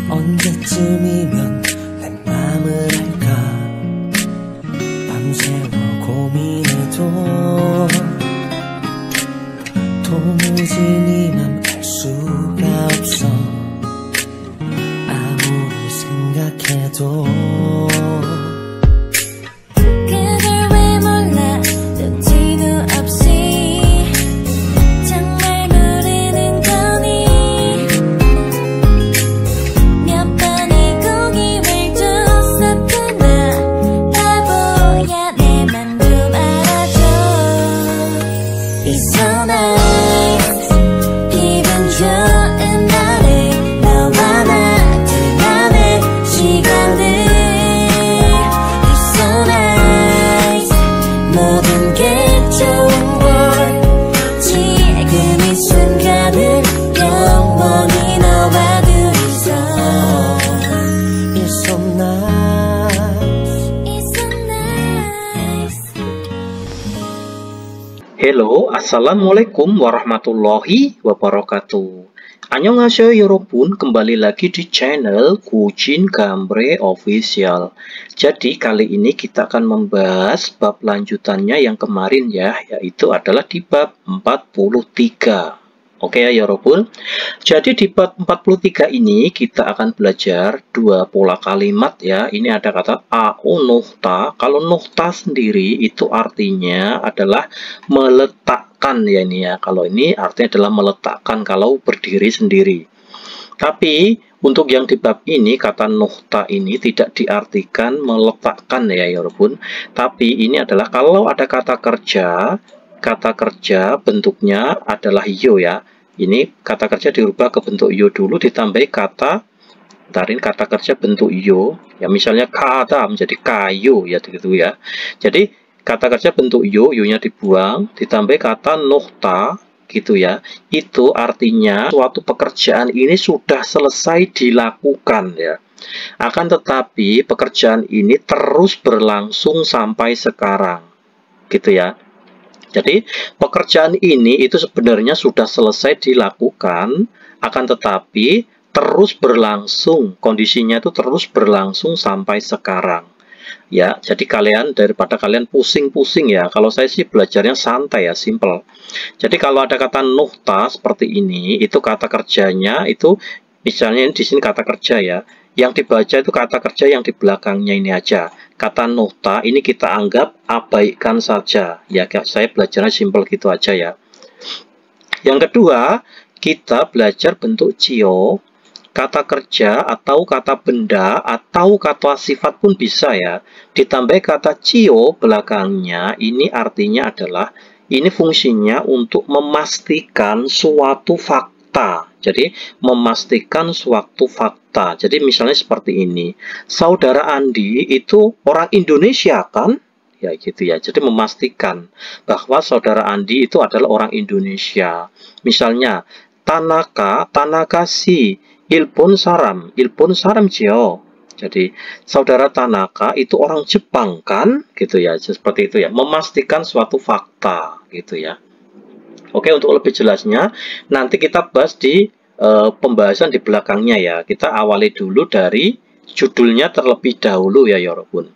언제쯤이면 내 맘을 알까 밤새워 고민해도 도무지 네 맘 알 수가 없어 아무리 생각해도 Hello, assalamualaikum warahmatullahi wabarakatuh. Annyeonghaseyo 여러분, kembali lagi di channel Kujin Gambre Official. Jadi kali ini kita akan membahas bab lanjutannya yang kemarin ya, yaitu adalah di bab 43. Oke ya Yorobun. Jadi di bab 43 ini kita akan belajar dua pola kalimat ya. Ini ada kata au nuhta. Kalau nuhta sendiri itu artinya adalah meletakkan ya ini ya. Kalau ini artinya adalah meletakkan kalau berdiri sendiri. Tapi untuk yang di bab ini kata nuhta ini tidak diartikan meletakkan ya Yorobun. Tapi ini adalah kalau ada kata kerja bentuknya adalah yo ya. Ini kata kerja dirubah ke bentuk yo dulu ditambahi kata kerja bentuk yo. Ya misalnya kata menjadi kayu ya gitu ya. Jadi kata kerja bentuk yo-nya dibuang ditambahi kata nuhta gitu ya. Itu artinya suatu pekerjaan ini sudah selesai dilakukan ya. Akan tetapi pekerjaan ini terus berlangsung sampai sekarang. Gitu ya. Jadi pekerjaan ini itu sebenarnya sudah selesai dilakukan, akan tetapi terus berlangsung, kondisinya itu terus berlangsung sampai sekarang. Ya, jadi daripada kalian pusing-pusing ya, kalau saya sih belajarnya santai ya, simple. Jadi kalau ada kata nuhta seperti ini, itu kata kerjanya itu, misalnya di sini kata kerja ya, yang dibaca itu kata kerja yang di belakangnya ini aja. Kata nuhta ini kita anggap abaikan saja. Ya, saya belajarnya simple gitu aja ya. Yang kedua, kita belajar bentuk cio. Kata kerja atau kata benda atau kata sifat pun bisa ya. Ditambah kata cio belakangnya ini artinya adalah ini fungsinya untuk memastikan suatu fakta. Jadi memastikan suatu fakta. Jadi misalnya seperti ini. Saudara Andi itu orang Indonesia kan? Ya gitu ya. Jadi memastikan bahwa saudara Andi itu adalah orang Indonesia. Misalnya Tanaka si Ilpon Saram Jio. Jadi saudara Tanaka itu orang Jepang kan? Gitu ya. Seperti itu ya. Memastikan suatu fakta gitu ya. Oke, untuk lebih jelasnya nanti kita bahas di pembahasan di belakangnya ya. Kita awali dulu dari judulnya terlebih dahulu ya Yorobun.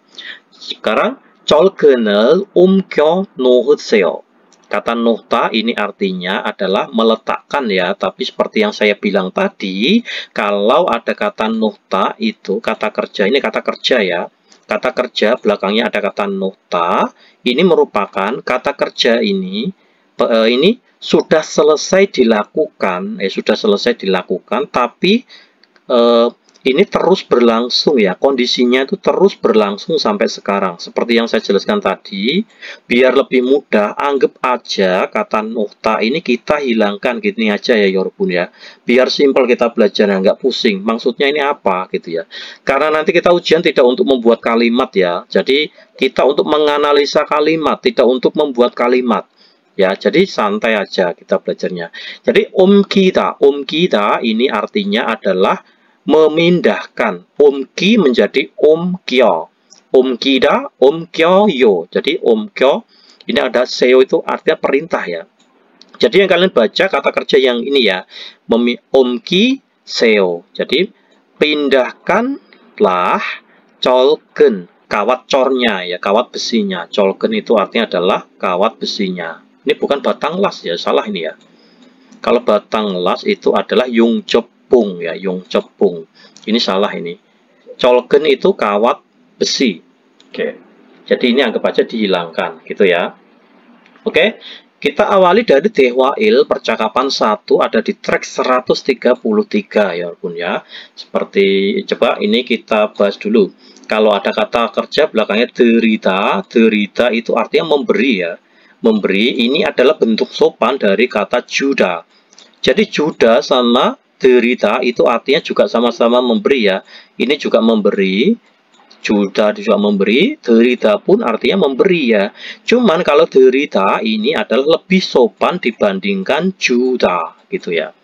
Sekarang colgenel umkyo nohutseo. Kata nuhta ini artinya adalah meletakkan ya. Tapi seperti yang saya bilang tadi, kalau ada kata nuhta itu kata kerja, ini kata kerja ya. Kata kerja belakangnya ada kata nuhta. Ini merupakan kata kerja ini sudah selesai dilakukan, tapi ini terus berlangsung ya, kondisinya itu terus berlangsung sampai sekarang. Seperti yang saya jelaskan tadi, biar lebih mudah, anggap aja kata nuhta ini kita hilangkan gini aja ya Yorobun ya. Biar simpel kita belajarnya, nggak pusing. Maksudnya ini apa gitu ya. Karena nanti kita ujian tidak untuk membuat kalimat ya. Jadi kita untuk menganalisa kalimat, tidak untuk membuat kalimat. Ya, jadi santai aja kita belajarnya. Jadi omkida ini artinya adalah memindahkan. Omki menjadi omkyo. Omkida, omkyo yo. Jadi omkyo ini ada seo itu artinya perintah ya. Jadi yang kalian baca kata kerja yang ini ya, omki seo. Jadi pindahkanlah colken, kawat cornya ya, kawat besinya. Colken itu artinya adalah kawat besinya. Ini bukan batang las ya, salah ini ya. Kalau batang las itu adalah yung cepung ya, yung cepung. Ini salah ini. Colken itu kawat besi. Oke. Jadi ini anggap aja dihilangkan gitu ya. Oke. Kita awali dari Dehwail, percakapan 1 ada di track 133 ya pun ya. Seperti coba ini kita bahas dulu. Kalau ada kata kerja belakangnya derita, derita itu artinya memberi ya. Memberi ini adalah bentuk sopan dari kata juda. Jadi juda sama derita itu artinya juga sama-sama memberi ya. Ini juga memberi. Juda juga memberi, derita pun artinya memberi ya. Cuman kalau derita ini adalah lebih sopan dibandingkan juda gitu ya.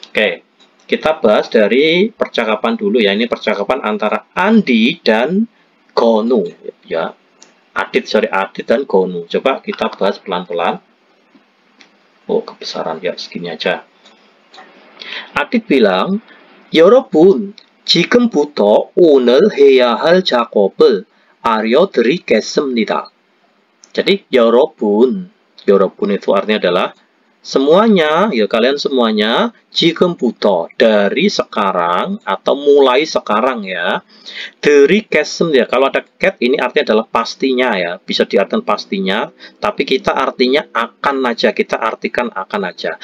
Oke, kita bahas dari percakapan dulu ya. Ini percakapan antara Andi dan Gonu ya. Adit dan Gonu. Coba kita bahas pelan-pelan. Oh, kebesaran ya, segini aja. Adit bilang, 여러분, 지금부터 오늘 해야 할 작업을 알려드리겠습니다. Jadi, 여러분 itu artinya adalah semuanya, ya kalian semuanya, 지금부터, dari sekarang, atau mulai sekarang ya. 드리겠습니다, ya, kalau ada cat ini artinya adalah pastinya ya, bisa diartikan pastinya, tapi kita artinya akan aja, kita artikan akan aja.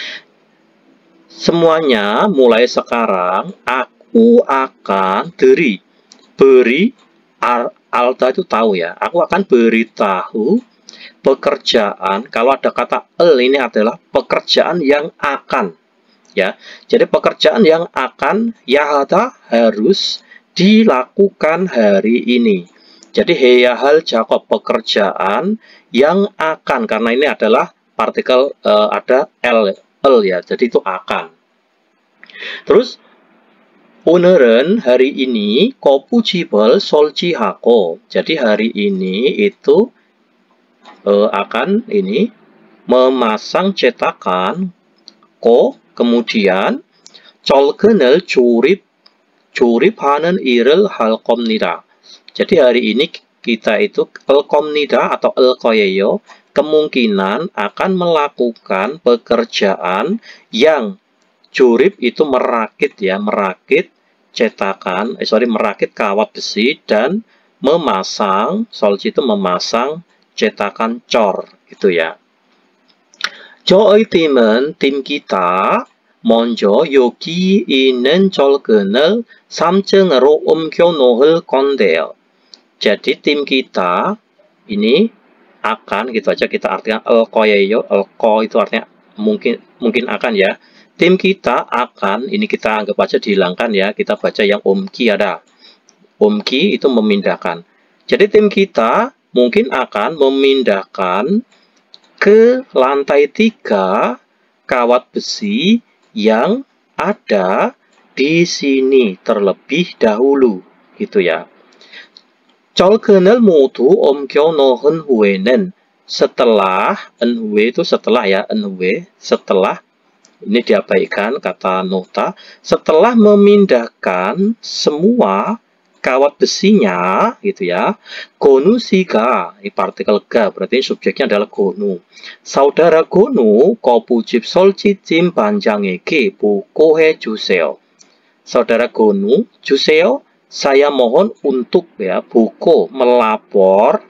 Semuanya, mulai sekarang, aku akan beri, alta itu tahu ya, aku akan beritahu pekerjaan. Kalau ada kata ini adalah pekerjaan yang akan ya. Jadi pekerjaan yang akan yahata harus dilakukan hari ini. Jadi heyahal jakob, pekerjaan yang akan, karena ini adalah partikel ada l ya, jadi itu akan. Terus 오늘은 hari ini 거푸집을 설치하고. Jadi hari ini itu akan ini memasang cetakan kemudian 철근을 조립하는 일을 할 겁니다. Jadi hari ini kita itu 할 겁니다 atau 할 거예요 kemungkinan akan melakukan pekerjaan yang Jurib itu merakit ya, merakit cetakan, merakit kawat besi dan memasang, solci itu memasang cetakan cor gitu ya. 저희 팀은 tim kita 먼저 여기 있는 철근을 3층으로 옮겨 놓을 건데요. Jadi tim kita ini akan gitu aja kita artikan elkoyeyo, elko itu artinya mungkin akan ya. Tim kita akan, ini kita anggap aja dihilangkan ya, kita baca yang omki ada. Omki itu memindahkan. Jadi tim kita mungkin akan memindahkan ke lantai 3 kawat besi yang ada di sini terlebih dahulu, gitu ya. 철근을 모두 옮겨 놓은 후에는 setelah, enhuwe itu setelah ya, enhuwe setelah, ini diabaikan kata nota, setelah memindahkan semua kawat besinya gitu ya. Gonu siga, ini partikel ga, berarti subjeknya adalah gonu. Saudara Gonu 거푸집 설치팀 반장에게 보고해 주세요. Saudara Gonu, 주세요, saya mohon untuk ya, buko melapor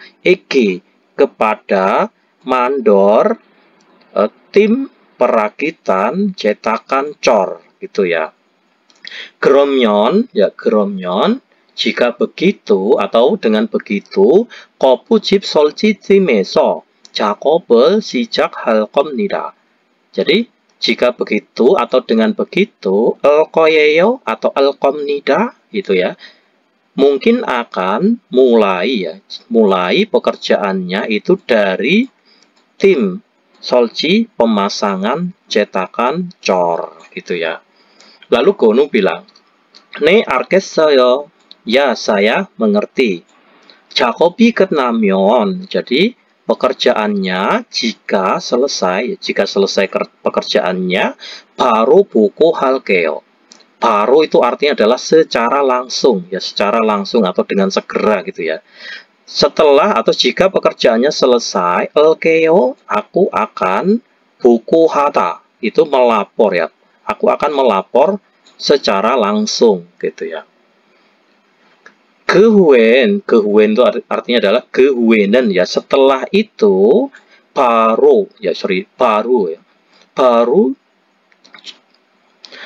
kepada mandor tim perakitan cetakan cor gitu ya. 그러면 ya, 그러면 jika begitu atau dengan begitu 거푸집 설치팀에서 작업을 시작할 겁니다. Jadi jika begitu atau dengan begitu 할 거예요 atau 할 겁니다 gitu ya. Mungkin akan mulai ya, mulai pekerjaannya itu dari tim solci pemasangan cetakan cor gitu ya. Lalu Gonu bilang, "네, 알겠어요." Ya, saya mengerti. 작업이 끝나면, jadi pekerjaannya jika selesai pekerjaannya baru 보고할게요. Baru itu artinya adalah secara langsung, ya secara langsung atau dengan segera gitu ya. Setelah atau jika pekerjaannya selesai, elkeo, aku akan buku hata, itu melapor ya. Aku akan melapor secara langsung gitu ya. Gehuen itu artinya adalah gehuenen ya. Setelah itu baru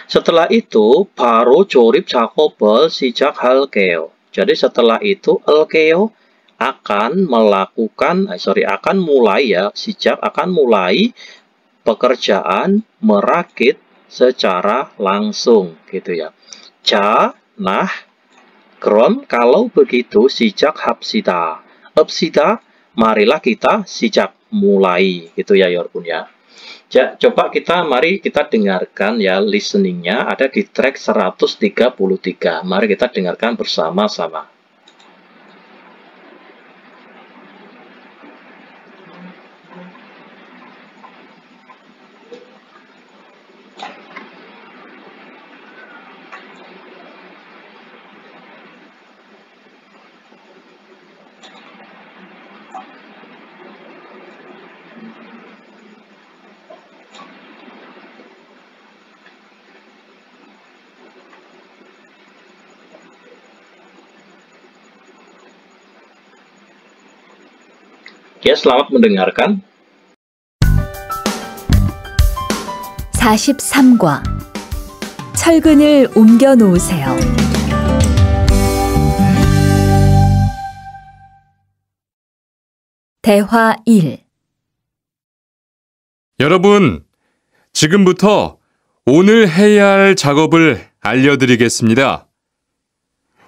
setelah itu baru jorip 작업을 시작할게요. Jadi setelah itu elkeo akan mulai ya, akan mulai pekerjaan merakit secara langsung gitu ya. Nah, kalau begitu 시작합시다. Marilah kita mulai gitu ya Yorpun ya. Coba mari kita dengarkan ya listeningnya ada di track 133. Mari kita dengarkan bersama-sama. Ya, selamat mendengarkan. 43과 철근을 옮겨 놓으세요. 대화 1. 여러분, 지금부터 오늘 해야 할 작업을 알려드리겠습니다.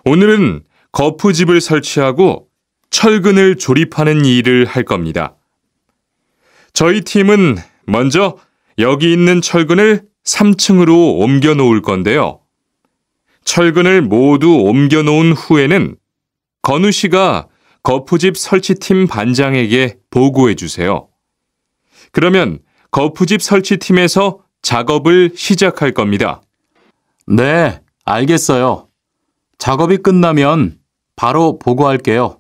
오늘은 거푸집을 설치하고 철근을 조립하는 일을 할 겁니다. 저희 팀은 먼저 여기 있는 철근을 3층으로 옮겨 놓을 건데요. 철근을 모두 옮겨 놓은 후에는 건우 씨가 거푸집 설치팀 반장에게 보고해 주세요. 그러면 거푸집 설치팀에서 작업을 시작할 겁니다. 네, 알겠어요. 작업이 끝나면 바로 보고할게요.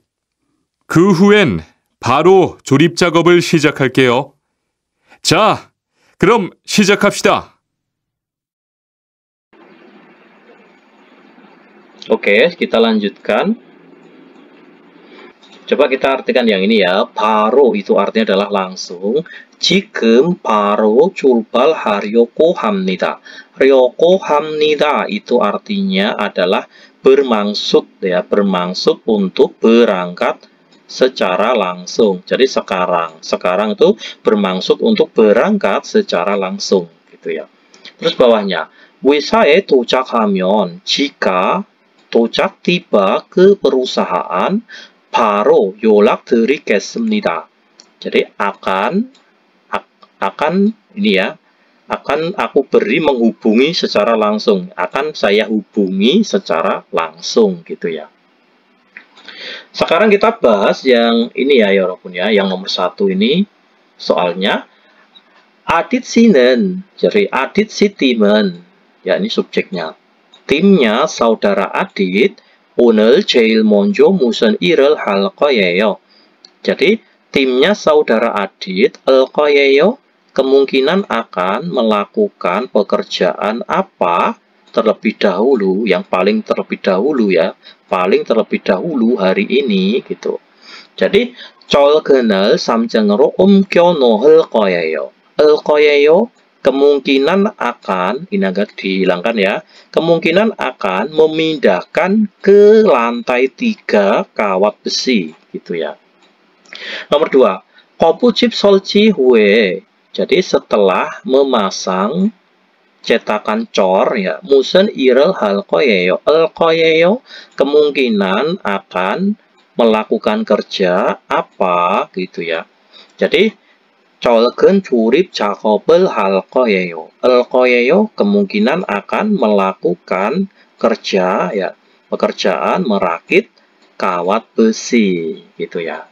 그 후엔 바로 조립 작업을 시작할게요. 자, 그럼 시작합시다. Oke, kita lanjutkan. Coba kita artikan yang ini ya. 바로 itu artinya adalah langsung. 지금 바로 출발하려고 합니다. 하려고 합니다 itu artinya adalah bermaksud ya, bermaksud untuk berangkat secara langsung. Jadi sekarang itu bermaksud untuk berangkat secara langsung gitu ya. Terus bawahnya, 회사에 도착하면 jika 도착 tiba ke perusahaan 바로 연락드리겠습니다. Jadi akan ini ya, akan aku beri menghubungi secara langsung, akan saya hubungi secara langsung gitu ya. Sekarang kita bahas yang ini ya Yorobun ya, yang nomor 1 ini soalnya Adit Sinen, jadi Adit si tim은, ya ini subjeknya. Timnya saudara Adit 오늘 제일 먼저 무슨 일을 할 거예요. Jadi timnya saudara Adit 할 거예요 kemungkinan akan melakukan pekerjaan apa terlebih dahulu, yang paling terlebih dahulu ya, paling terlebih dahulu hari ini gitu. Jadi 철근을 3층으로 옮겨 놓을 거예요. 할 거예요 kemungkinan akan, ini agak dihilangkan ya, kemungkinan akan memindahkan ke lantai 3 kawat besi gitu ya. Nomor 2, 거푸집 설치 후에, jadi setelah memasang cetakan cor ya, 무슨 일을 할 거예요. 할 거예요 kemungkinan akan melakukan kerja apa gitu ya. Jadi 철근 조립 작업을 할 거예요. 할 거예요 kemungkinan akan melakukan kerja ya, pekerjaan merakit kawat besi gitu ya.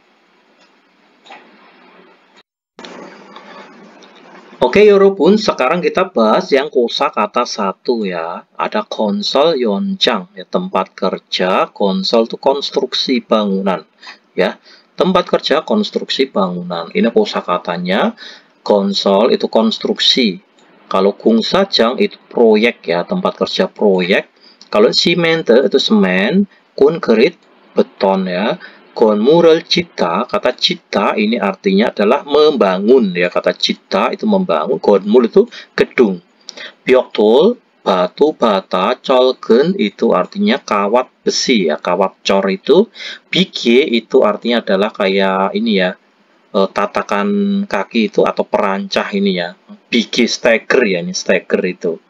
Oke, 여러분, sekarang kita bahas yang kosakata satu ya. Ada konsol yonjang, ya, tempat kerja. Konsol itu konstruksi bangunan, ya. Tempat kerja konstruksi bangunan. Ini kosakatanya. Konsol itu konstruksi. Kalau kungsajang itu proyek ya, tempat kerja proyek. Kalau simente itu semen, konkret beton ya. Konmural cipta, kata cipta ini artinya adalah membangun ya, kata cipta itu membangun, konmul itu gedung. Byoktol, batu bata, colgen itu artinya kawat besi ya, kawat cor itu. Bige itu artinya adalah kayak ini ya, tatakan kaki itu atau perancah ini ya. Bige steger ya, ini steger itu.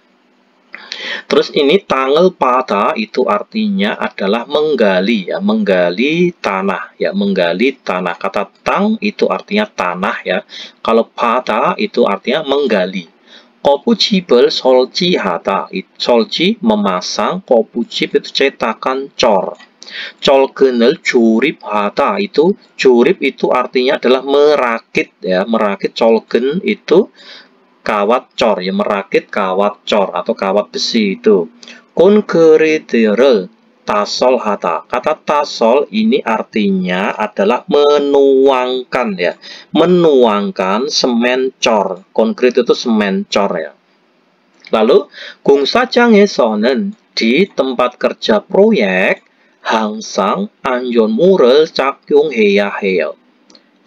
Terus ini tangel pada itu artinya adalah menggali ya, menggali tanah ya, menggali tanah. Kata tang itu artinya tanah ya. Kalau pada itu artinya menggali. Kopucibel solci hata, solci memasang, kopucib itu cetakan cor. Colgenel jurip hata itu, jurip itu artinya adalah merakit ya, merakit. Colgen itu kawat cor ya, merakit kawat cor atau kawat besi itu. Konkretere tasol hata, kata tasol ini artinya adalah menuangkan ya, menuangkan semen cor. Konkret itu semen cor ya. Lalu kungsajang에서는 di tempat kerja proyek 항상 안전모를 착용해야 해요.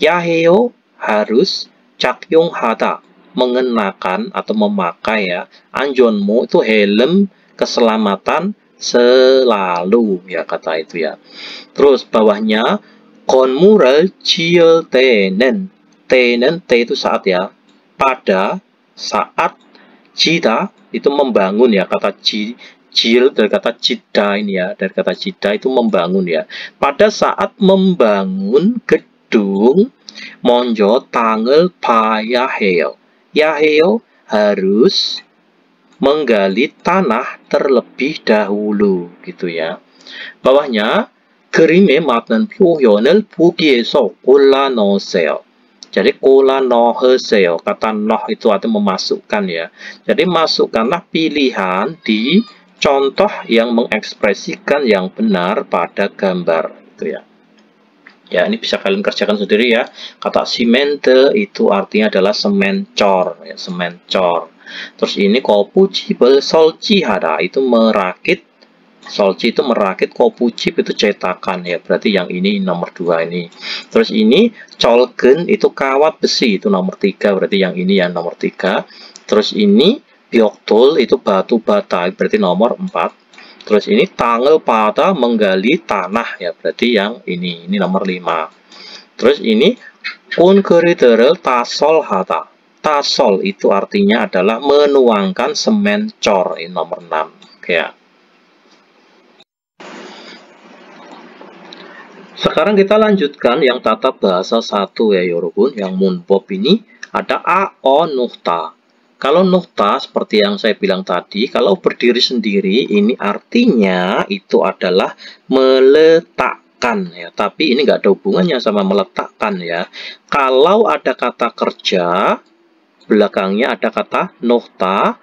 야해요 harus, 착용하다 mengenakan atau memakai ya. Anjonmu itu helm keselamatan selalu ya, kata itu ya. Terus bawahnya konmural ciel tenen, tenen t itu saat ya, pada saat, cida itu membangun ya, kata cil dari kata cida ini ya, dari kata cida itu membangun ya. Pada saat membangun gedung, monjo tangel payaheo, yaheo harus menggali tanah terlebih dahulu gitu ya. Bawahnya 그림에 맞는 표현을 보기에서 골라 넣으세요. Jadi 골라 넣으세요, kata noh itu artinya memasukkan ya. Jadi masukkanlah pilihan di contoh yang mengekspresikan yang benar pada gambar itu ya. Ya, ini bisa kalian kerjakan sendiri ya. Kata simente itu artinya adalah semen cor ya, semen cor. Terus ini kopucibel solcihada itu merakit, solci itu merakit, kopucib itu cetakan ya, berarti yang ini nomor 2 ini. Terus ini colgen itu kawat besi, itu nomor 3, berarti yang ini yang nomor 3. Terus ini byoktol itu batu bata, berarti nomor 4. Terus ini tangel pada menggali tanah ya, berarti yang ini nomor 5. Terus ini konkretere tasol hata, tasol itu artinya adalah menuangkan semen cor, ini nomor 6. Oke ya. Sekarang kita lanjutkan yang tata bahasa 1 ya Yorobun. Yang munbob ini ada ao nukta. Kalau nukta seperti yang saya bilang tadi, kalau berdiri sendiri ini artinya itu adalah meletakkan ya. Tapi ini nggak ada hubungannya sama meletakkan ya. Kalau ada kata kerja, belakangnya ada kata nukta,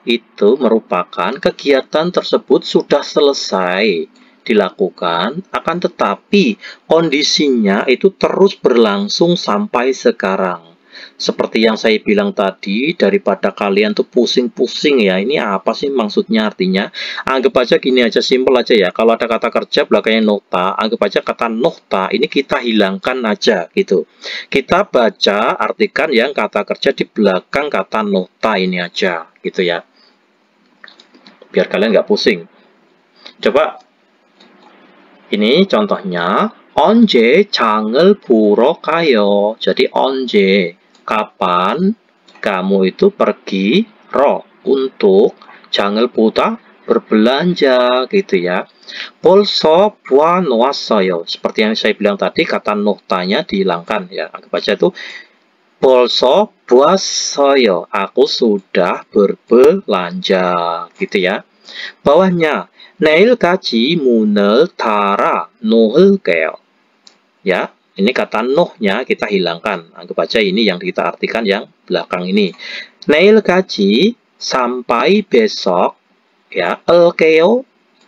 itu merupakan kegiatan tersebut sudah selesai dilakukan, akan tetapi kondisinya itu terus berlangsung sampai sekarang. Seperti yang saya bilang tadi, daripada kalian tuh pusing-pusing ya, ini apa sih maksudnya artinya? Anggap aja gini aja, simpel aja ya. Kalau ada kata kerja belakangnya nokta, anggap aja kata nokta ini kita hilangkan aja gitu. Kita baca, artikan yang kata kerja di belakang kata nokta ini aja gitu ya. Biar kalian nggak pusing. Coba ini contohnya, 언제 장을 보러 가요? Jadi 언제, kapan kamu itu pergi, ro untuk, 장을 보다 berbelanja gitu ya. 벌써 보아놓았어요. Seperti yang saya bilang tadi, kata noktanya dihilangkan ya. Anggap aja itu 벌써 보았어요. Aku sudah berbelanja gitu ya. Bawahnya 내일까지 문을 닫아 놓을게요. Ya, Ini kata nohnya kita hilangkan. Anggap aja ini yang kita artikan yang belakang ini. Neil gaji sampai besok ya. Elkeo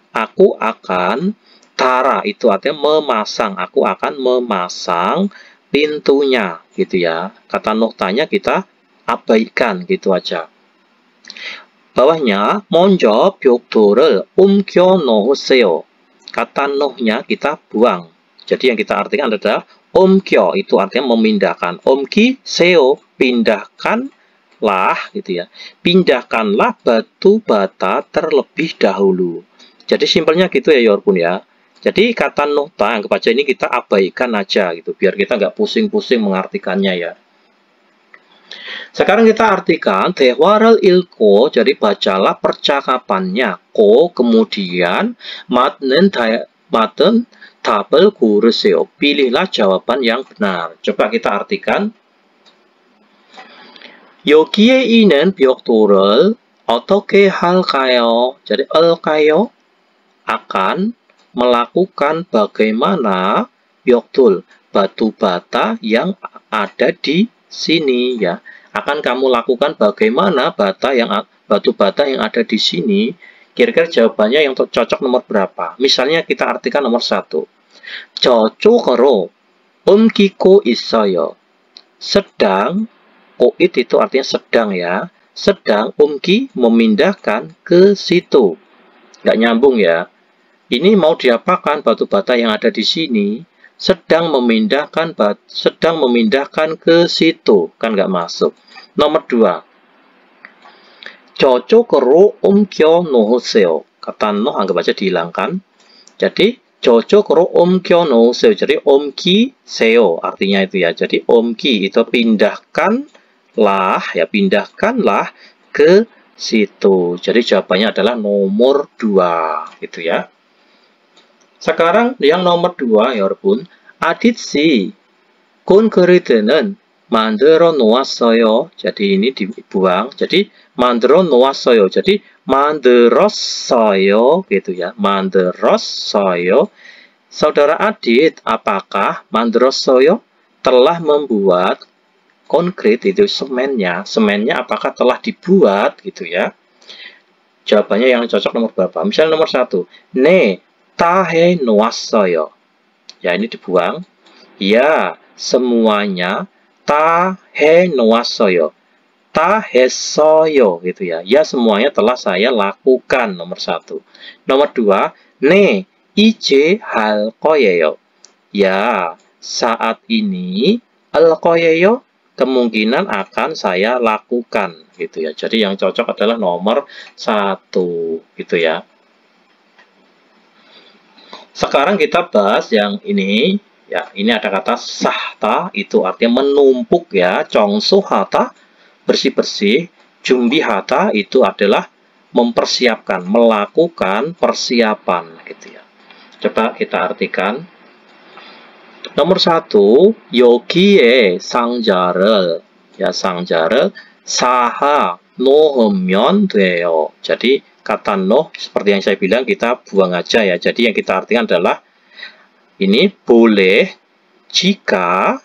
aku akan tara itu artinya memasang. Aku akan memasang pintunya gitu ya. Kata nohtanya kita abaikan gitu aja. Bawahnya 먼저 벽돌을 옮겨 놓으세요. Kata nohnya kita buang. Jadi yang kita artikan adalah omkyo itu artinya memindahkan. Omki seo pindahkanlah gitu ya. Pindahkanlah batu bata terlebih dahulu. Jadi simpelnya gitu ya Yorpun ya. Jadi kata nota anggap aja ini kita abaikan aja gitu biar kita nggak pusing-pusing mengartikannya ya. Sekarang kita artikan 대화를 읽고 jadi bacalah percakapannya. Ko kemudian 맞는 답을 고르세요. Pilihlah jawaban yang benar. Coba kita artikan. 여기에 있는 벽돌을 어떻게 할까요? Jadi 할까요 akan melakukan bagaimana 벽돌 batu bata yang ada di sini ya. Akan kamu lakukan bagaimana batu bata yang ada di sini. Kira-kira jawabannya yang cocok nomor berapa? Misalnya kita artikan nomor 1. 저쪽으로 옮기고 있어요. Sedang, koit itu artinya sedang ya. Sedang memindahkan ke situ. Nggak nyambung ya. Ini mau diapakan batu bata yang ada di sini? Sedang memindahkan ke situ. Kan nggak masuk. Nomor 2. 저쪽으로 옮겨 놓으세요. Kata no anggap aja dihilangkan. Jadi 저쪽으로 옮겨 놓으세요. Jadi 옮기세요 artinya itu ya. Jadi 옮기 itu pindahkanlah ke situ. Jadi jawabannya adalah nomor 2 gitu ya. Sekarang yang nomor 2 여러분. 아디씨 콘크리트는 만들어 놓았어요. Jadi ini dibuang. Jadi 만들어 놓았어요. Jadi 만들었어요 gitu ya. 만들었어요. Saudara Adit, apakah 만들었어요 telah membuat konkret itu semennya? Semennya apakah telah dibuat gitu ya? Jawabannya yang cocok nomor berapa? Misalnya nomor 1. 네, 다 해 놓았어요. Ya ini dibuang. Ya, semuanya 다 해 놓았어요. 다 했어요 gitu ya. Ya semuanya telah saya lakukan nomor 1. Nomor 2, 네, 이제 할 거예요. Ya, saat ini 할 거예요 kemungkinan akan saya lakukan gitu ya. Jadi yang cocok adalah nomor 1 gitu ya. Sekarang kita bahas yang ini. Ya, ini ada kata sahta, itu artinya menumpuk ya. 정수하다, bersih-bersih. 준비하다, itu adalah mempersiapkan, melakukan persiapan gitu ya. Coba kita artikan. Nomor 1, 여기에 상자를, ya 상자를 사하 놓으면 돼요. Jadi kata noh seperti yang saya bilang kita buang aja ya. Jadi yang kita artikan adalah ini boleh jika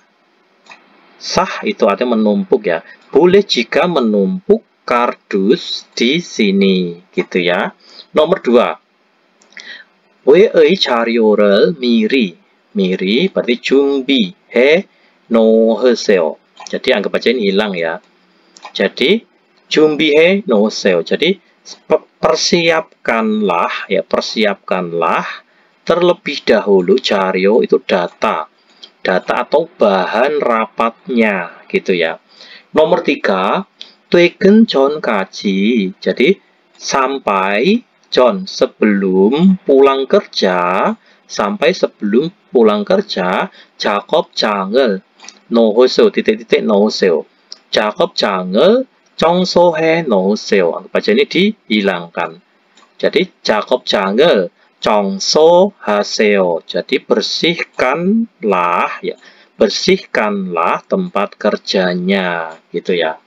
sah itu artinya menumpuk ya. Boleh jika menumpuk kardus di sini gitu ya. Nomor 2. 외의 자료를 미리 berarti 준비해 놓으세요. Jadi anggap aja ini hilang ya. Jadi 준비해 놓으세요. Jadi persiapkanlah terlebih dahulu. 자료 itu data atau bahan rapatnya gitu ya. Nomor 3, 퇴근 전까지. Jadi sampai 전 sebelum pulang kerja, 작업장을 놓으세요. 놓으세요. 작업장을 청소해 놓으세요. Anggap aja ini dihilangkan. Jadi 작업장을 청소하세요. Jadi bersihkanlah ya. Bersihkanlah tempat kerjanya gitu ya.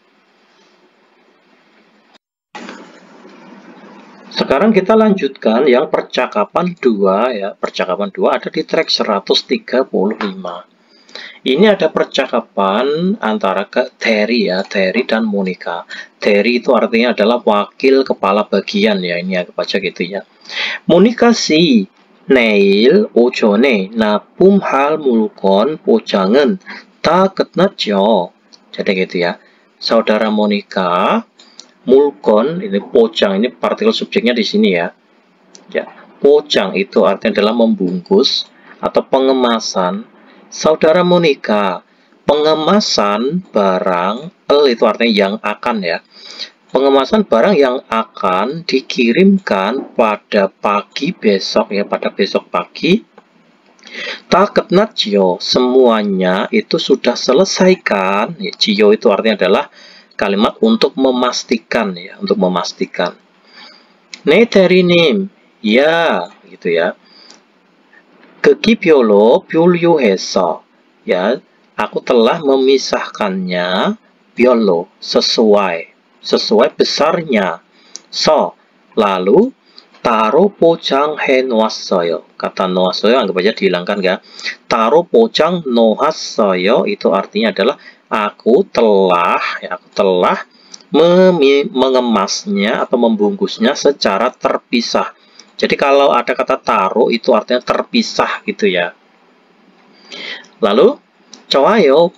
Sekarang kita lanjutkan yang percakapan 2 ya. Percakapan 2 ada di track 135. Ini ada percakapan antara Terry ya, Terry dan Monica. Terry itu artinya adalah wakil kepala bagian ya, ini anggap aja gitu ya. Monica si 내일 오전에 납품할 물건 포장은 다 끝났죠. Jadi gitu ya. Saudara Monica, mulkon ini pojang, ini partikel subjeknya di sini ya. Ya, pojang itu artinya adalah membungkus atau pengemasan. Saudara Monica, pengemasan barang, itu artinya yang akan ya. Pengemasan barang yang akan dikirimkan pada pagi besok ya, pada besok pagi. Taket Jio, semuanya itu sudah selesaikan. Ya, Jio itu artinya adalah kalimat untuk memastikan ya, untuk memastikan. 네 대리님, ya, gitu ya. Keki biolo biolyoheso, ya, aku telah memisahkannya biolo sesuai besarnya. So, lalu taro pojang he noasoyo. Kata noasoyo anggap aja dihilangkan ya. Taro pojang noasoyo itu artinya adalah aku telah mengemasnya atau membungkusnya secara terpisah. Jadi kalau ada kata taruh itu artinya terpisah gitu ya. Lalu 좋아요,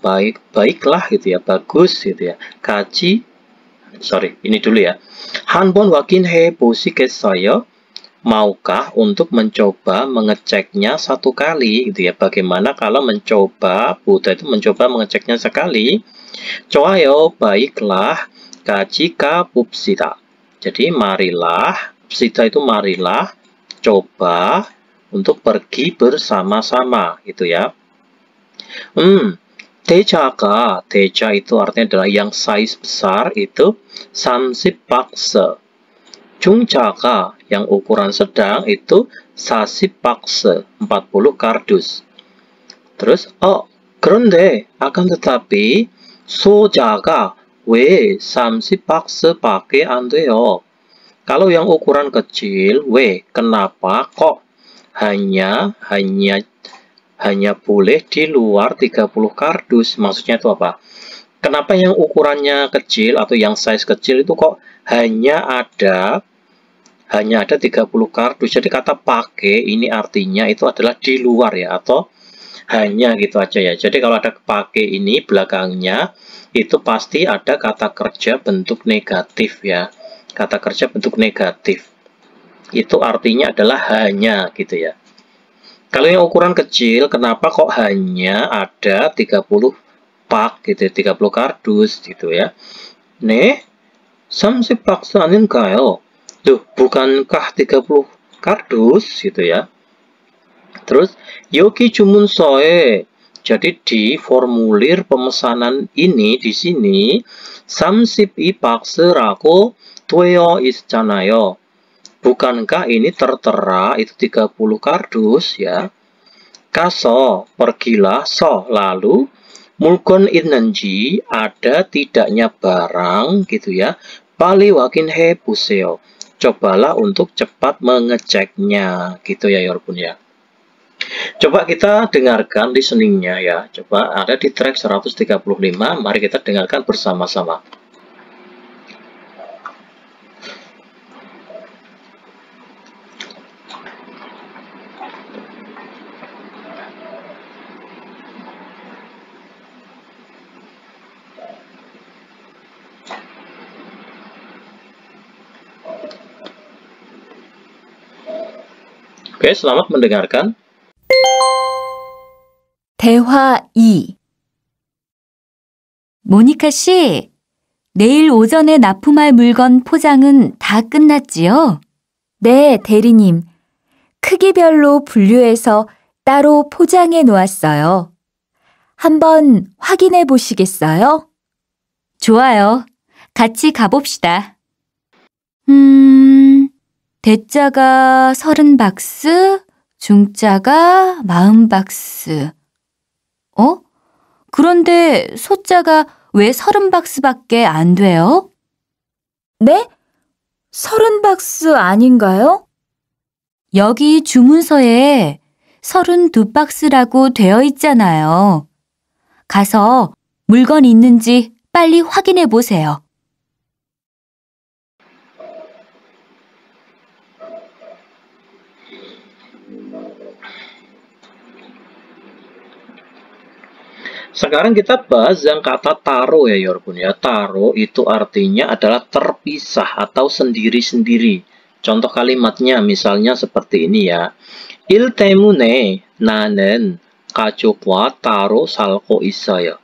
baiklah gitu ya, bagus gitu ya. Ini dulu ya. 한번 확인해 보시겠어요? Maukah untuk mencoba mengeceknya satu kali gitu ya. Bagaimana kalau mencoba, Buddha itu mencoba mengeceknya sekali. 좋아요, baiklah. Kajika pupsita. Jadi marilah, pupsita itu marilah, coba untuk pergi bersama-sama gitu ya. Tejaga, teja itu artinya adalah yang size besar itu 30 bakse. Jungjaga yang ukuran sedang itu 40 bakse, 40 kardus. Terus 그런데 akan tetapi sojaga 왜 30 박스밖에 안 돼요? Kalau yang ukuran kecil, kenapa kok hanya boleh di luar 30 kardus? Maksudnya itu apa? Kenapa yang ukurannya kecil atau yang size kecil itu kok hanya ada 30 kardus? Jadi kata pakai ini artinya itu adalah di luar ya, atau hanya gitu aja ya. Jadi kalau ada pakai ini belakangnya itu pasti ada kata kerja bentuk negatif ya. Kata kerja bentuk negatif. Itu artinya adalah hanya gitu ya. Kalau yang ukuran kecil, kenapa kok hanya ada 30 pak gitu, 30 kardus gitu ya. 30 박스 아닌가요? Duh, bukankah 30 kardus gitu ya. Terus 여기 주문서에, jadi di formulir pemesanan ini di sini 32 박스라고 되어 있잖아요. Bukankah ini tertera itu 30 kardus ya? Kaso, pergilah, so, lalu mulkon 있는지, ada tidaknya barang gitu ya. 빨리 확인해 보세요. Cobalah untuk cepat mengeceknya gitu ya 여러분 ya. Coba kita dengarkan listeningnya ya. Coba ada di track 135. Mari kita dengarkan bersama-sama. Oke, selamat mendengarkan. 대화 2. 모니카 씨, 내일 오전에 납품할 물건 포장은 다 끝났지요? 네, 대리님. 크기별로 분류해서 따로 포장해 놓았어요. 한번 확인해 보시겠어요? 좋아요. 같이 가봅시다. 대자가 30박스, 중자가 40박스. 그런데 소자가 왜 30박스밖에 안 돼요? 네? 30박스 아닌가요? 여기 주문서에 32박스라고 되어 있잖아요. 가서 물건 있는지 빨리 확인해 보세요. Sekarang kita bahas yang kata taro ya Yorobun ya. Taro itu artinya adalah terpisah atau sendiri-sendiri. Contoh kalimatnya misalnya seperti ini ya. 일 때문에 나는 가족과 따로 살고 있어요.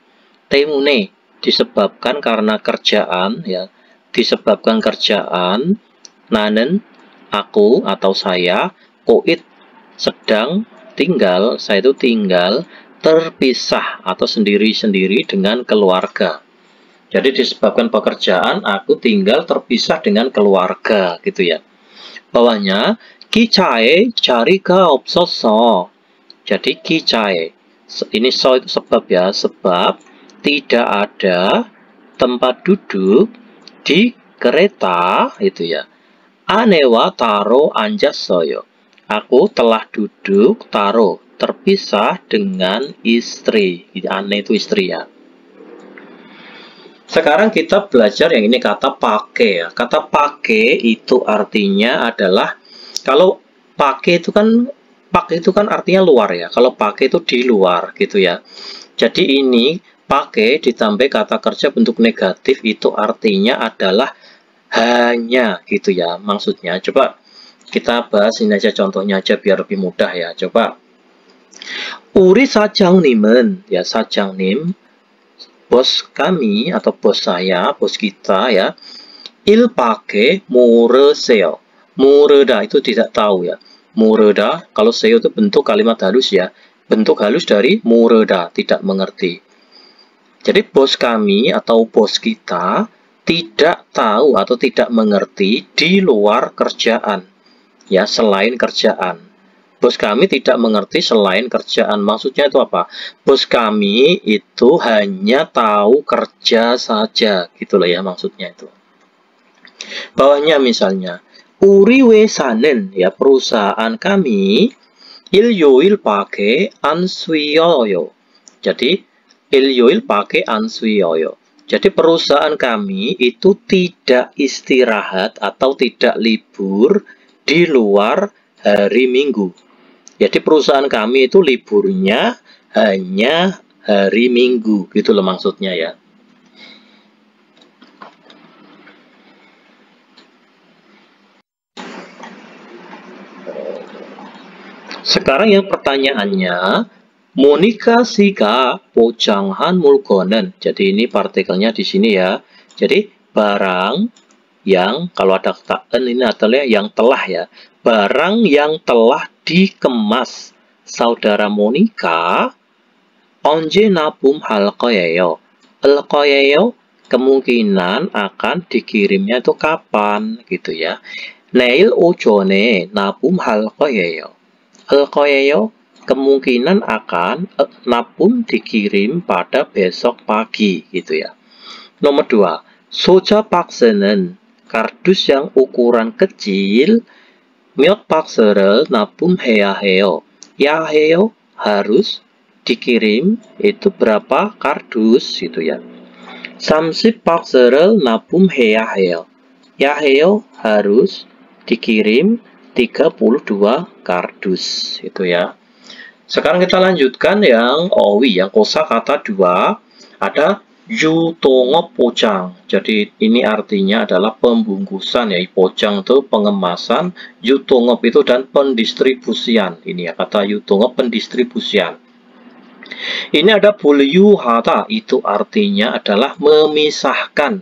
때문에 disebabkan karena kerjaan ya. Disebabkan kerjaan 나는 aku atau saya koit sedang tinggal, saya itu tinggal terpisah atau sendiri-sendiri dengan keluarga. Jadi disebabkan pekerjaan, aku tinggal terpisah dengan keluarga, gitu ya. Bawahnya, 기차에 자리가 없었어. Jadi 기차에, ini so itu sebab ya, sebab tidak ada tempat duduk di kereta, itu ya. 아내와 따로 앉았어요. Aku telah duduk, taruh, terpisah dengan istri. Ane itu istri ya. Sekarang kita belajar yang ini kata pakai ya. Kata pakai itu artinya adalah kalau pakai itu kan artinya luar ya. Kalau pakai itu di luar gitu ya. Jadi ini pakai ditambah kata kerja bentuk negatif itu artinya adalah hanya gitu ya. Maksudnya coba kita bahas ini aja contohnya aja biar lebih mudah ya. Coba 우리 사장님은 ya 사장님 bos kami atau bos saya, bos kita ya. 일밖에 모르세요. 모르다 itu tidak tahu ya. 모르다 kalau seo itu bentuk kalimat halus ya. Bentuk halus dari 모르다 tidak mengerti. Jadi bos kami atau bos kita tidak tahu atau tidak mengerti di luar kerjaan. Ya, selain kerjaan. Bos kami tidak mengerti selain kerjaan. Maksudnya itu apa? Bos kami itu hanya tahu kerja saja. Gitu loh ya maksudnya itu. Bawahnya misalnya. 우리 회사는 ya perusahaan kami 일요일밖에 안 쉬어요. Jadi 일요일밖에 안 쉬어요. Jadi perusahaan kami itu tidak istirahat atau tidak libur di luar hari Minggu. Jadi perusahaan kami itu liburnya hanya hari Minggu, gitu loh maksudnya ya. Sekarang yang pertanyaannya, Monica 씨가 포장한 물건은. Jadi ini partikelnya di sini ya. Jadi barang yang kalau ada kata en ini adalah yang telah ya. Barang yang telah dikemas saudara Monica 언제 납품할 거예요? 할 거예요 kemungkinan akan dikirimnya itu kapan gitu ya. 내일 오전에 납품할 거예요. 할 거예요 kemungkinan akan nabum dikirim pada besok pagi gitu ya. Nomor 2, soja 박스는 kardus yang ukuran kecil 몇 박스를 납품해야 해요. ya 해요 harus dikirim itu berapa kardus gitu ya. 30 박스를 납품해야 해요. ya 해요 harus dikirim 32 kardus itu ya. Sekarang kita lanjutkan yang owi, yang kosakata 2. Ada 유통업 포장. Jadi ini artinya adalah pembungkusan ya. 포장 itu pengemasan, 유통업 itu dan pendistribusian. Ini ya kata 유통업 pendistribusian. Ini ada 분류하다 itu artinya adalah memisahkan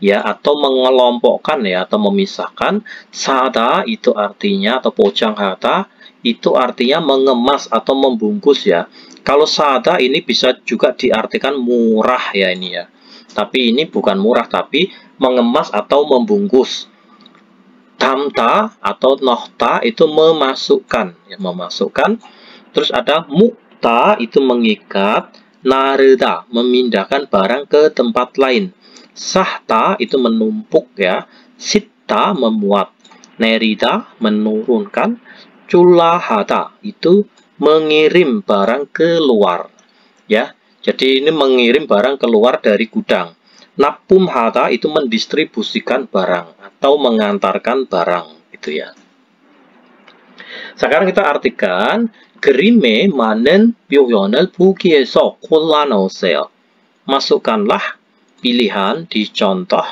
ya atau mengelompokkan ya atau memisahkan. 사다 itu artinya atau 포장하다 itu artinya mengemas atau membungkus ya. Kalau sada ini bisa juga diartikan murah ya ini ya. Tapi ini bukan murah tapi mengemas atau membungkus. Tamta atau nohta itu memasukkan ya, memasukkan. Terus ada mukta itu mengikat, nareda memindahkan barang ke tempat lain. Sahta itu menumpuk ya, sitta memuat, nerida menurunkan, culahada itu mengirim barang keluar ya. Jadi ini mengirim barang keluar dari gudang. Nappumhata itu mendistribusikan barang atau mengantarkan barang, gitu ya. Sekarang kita artikan 그림에 많은 표현을 보기에서 골라놓으세요. Masukkanlah pilihan di contoh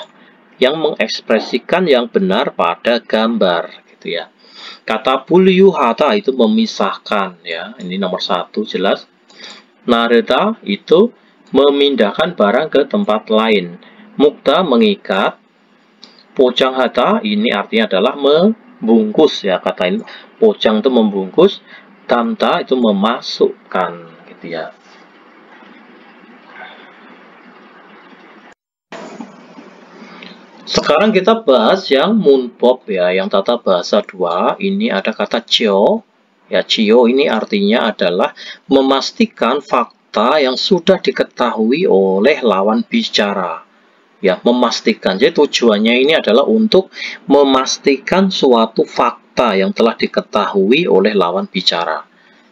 yang mengekspresikan yang benar pada gambar, gitu ya. Kata pulyuhata itu memisahkan, ya. Ini nomor 1 jelas. Nareda itu memindahkan barang ke tempat lain. Mukta mengikat. Pojanghata ini artinya adalah membungkus, ya. Kata ini pojang itu membungkus, tamta itu memasukkan, gitu ya. Sekarang kita bahas yang munpop, ya, yang tata bahasa 2. Ini ada kata cio. Ya, cio ini artinya adalah memastikan fakta yang sudah diketahui oleh lawan bicara. Ya, memastikan. Jadi tujuannya ini adalah untuk memastikan suatu fakta yang telah diketahui oleh lawan bicara.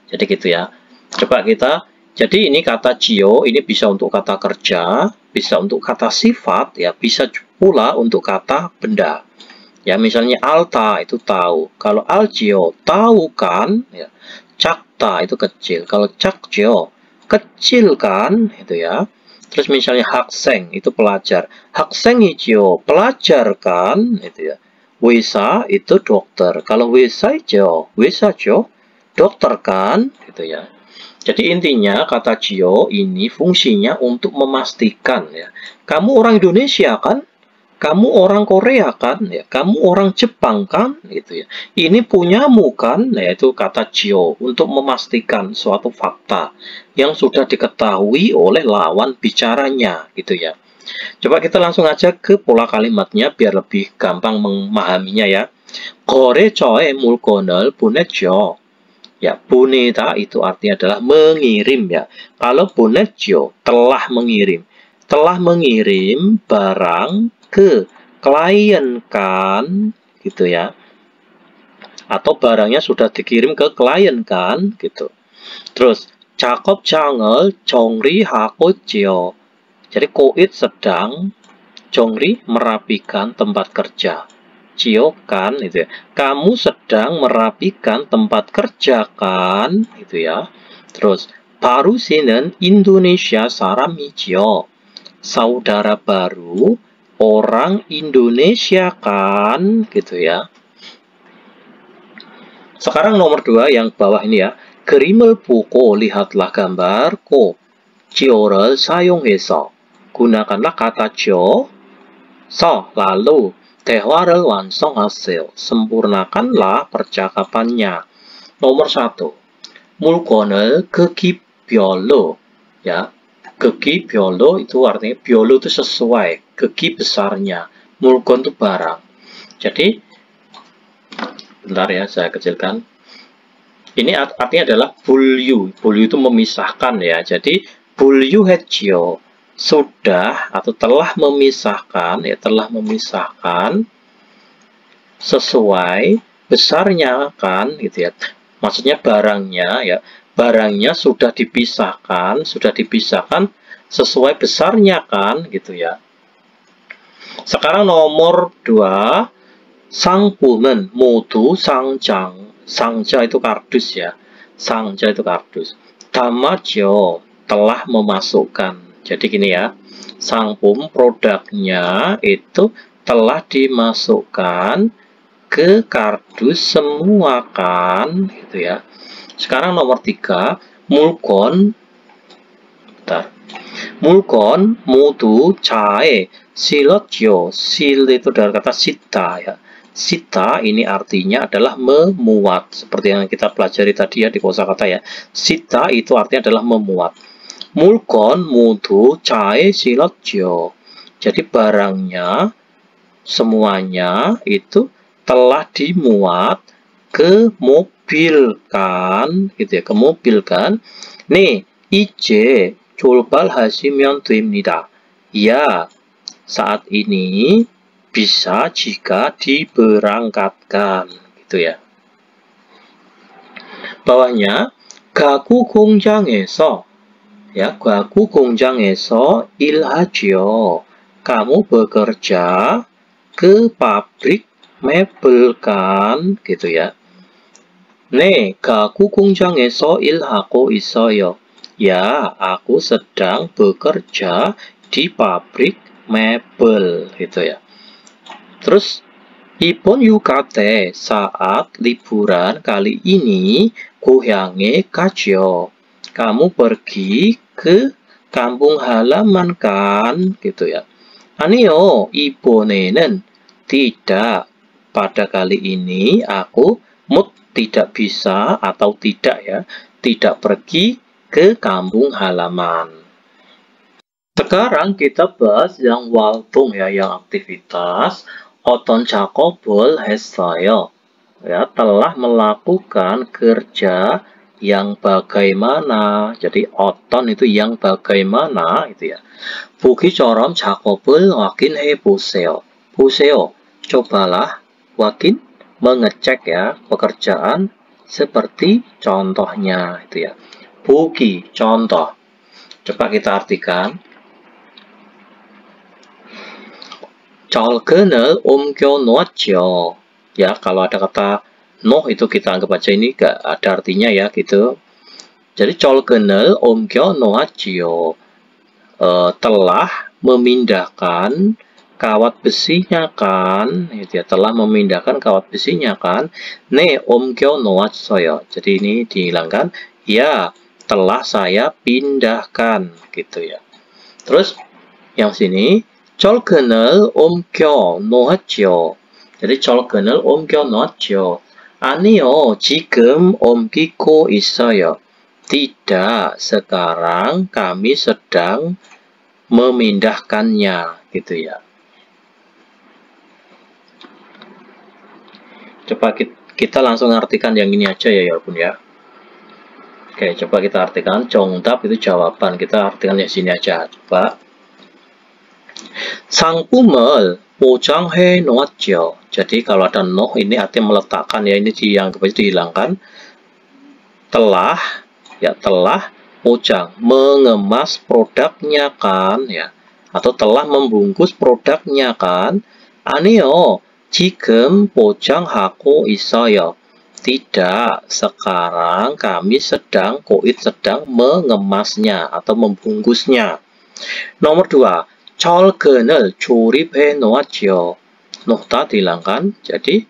Jadi gitu ya. Coba kita, jadi ini kata cio, ini bisa untuk kata kerja, bisa untuk kata sifat, ya, bisa pula untuk kata benda. Ya, misalnya alta itu tahu. Kalau alcio tahu kan, ya. Cakta itu kecil. Kalau cakcio kecil kan, itu ya. Terus misalnya hakseng itu pelajar. Hakseng이지요, pelajar kan, itu ya. Wesa itu dokter. Kalau wesa죠, dokter kan, gitu ya. Jadi intinya kata cio ini fungsinya untuk memastikan, ya. Kamu orang Indonesia kan? Kamu orang Korea kan? Ya, kamu orang Jepang kan? Gitu ya. Ini punyamu kan? Yaitu kata cio untuk memastikan suatu fakta yang sudah diketahui oleh lawan bicaranya, gitu ya. Coba kita langsung aja ke pola kalimatnya biar lebih gampang memahaminya, ya. 거래처에 물건을 보냈죠. Ya, 보내다 itu artinya adalah mengirim, ya. Kalau 보냈죠, telah mengirim. Telah mengirim barang ke klien kan, gitu ya. Atau barangnya sudah dikirim ke klien kan, gitu. Terus 작업장을 정리하고 있지요. Jadi koit sedang, 정리 merapikan tempat kerja. Cio kan, gitu ya. Kamu sedang merapikan tempat kerja kan, gitu ya. Terus 바로 씨는 Indonesia 사람이지요. Saudara baru orang Indonesia kan, gitu ya. Sekarang nomor 2 yang bawah ini, ya. 그림을 보고 lihatlah gambar. 꼭 지어를 사용해서 gunakanlah kata cio. lalu 대화를 완성하세요. sempurnakanlah percakapannya. Nomor 1. 물건을 크기별로, ya. 크기별로 itu artinya 별로 itu sesuai, 크기 besarnya. 물건 itu barang. Jadi bentar ya, saya kecilkan. Ini artinya adalah bulyu. Bulyu itu memisahkan, ya. Jadi bul유했지요. Sudah atau telah memisahkan, ya, telah memisahkan sesuai besarnya kan, gitu ya. Maksudnya barangnya, ya, barangnya sudah dipisahkan sesuai besarnya kan, gitu ya. Sekarang nomor 2, 상품은 모두 상자 itu kardus, ya. 상자 itu kardus. 담았죠, telah memasukkan. Jadi gini, ya. 상품 produknya itu telah dimasukkan ke kardus semua kan, gitu ya. Sekarang nomor 3, 물건 모두 차에 실었죠. 실 itu dari kata sita, ya. Sita ini artinya adalah memuat, seperti yang kita pelajari tadi, ya, di kosakata, ya. Sita itu artinya adalah memuat. 물건 모두 차에 실었죠. Jadi barangnya semuanya itu telah dimuat ke mobil kan, gitu ya, ke mobil kan. Nih, 이제 출발하시면 됩니다. Ya, saat ini bisa jika diberangkatkan, gitu ya. Bawahnya 가구 공장에서 Ya, 가구 공장에서 일하지요. Kamu bekerja ke pabrik mebel kan, gitu ya. 네, 가구 공장에서 일하고 있어요. Ya, aku sedang bekerja di pabrik mebel, gitu ya. Terus, 이번 휴가 때 saat liburan kali ini 고향에 가죠. Kamu pergi ke kampung halaman kan, gitu ya. 아니요, 이번에는 tidak. Pada kali ini aku tidak bisa atau tidak ya, tidak pergi ke kampung halaman. Sekarang kita bahas yang 활동 ya, yang aktivitas. 어떤 작업을 했어요. Ya, telah melakukan kerja yang bagaimana. Jadi 어떤 itu yang bagaimana itu ya. 보기처럼 작업을 확인해 보세요. 보세요. cobalah 확인 mengecek ya pekerjaan seperti contohnya itu ya. 보기 contoh. Coba kita artikan. 철근을 옮겨 놓았죠. Ya, kalau ada kata no itu kita anggap aja ini gak ada artinya ya gitu. Jadi 철근을 옮겨 놓았지요. Telah memindahkan kawat besinya kan, gitu ya. Telah memindahkan kawat besinya kan. 네, 옮겨 놓았어요. Jadi ini dihilangkan. Ya, telah saya pindahkan gitu ya. Terus yang sini 철근을 옮겨 놓았죠. Jadi 철근을 옮겨 놓았죠. 아니요, 지금 옮기고 있어요. Tidak, sekarang kami sedang memindahkannya, gitu ya. Coba kita langsung artikan yang ini aja ya, walaupun ya. Oke, coba kita artikan. 정답 itu jawaban. Kita artikan yang sini aja. Coba. 상품을 포장해 놓았죠. Jadi kalau ada no ini artinya meletakkan ya, ini dianggap aja dihilangkan. Telah ya, telah pojang mengemas produknya kan ya, atau telah membungkus produknya kan. 아니요, 지금 포장하고 있어요. Tidak, sekarang kami sedang sedang mengemasnya atau membungkusnya. Nomor 2, 철근을 조립해 놓았죠. Nokta dihilangkan, jadi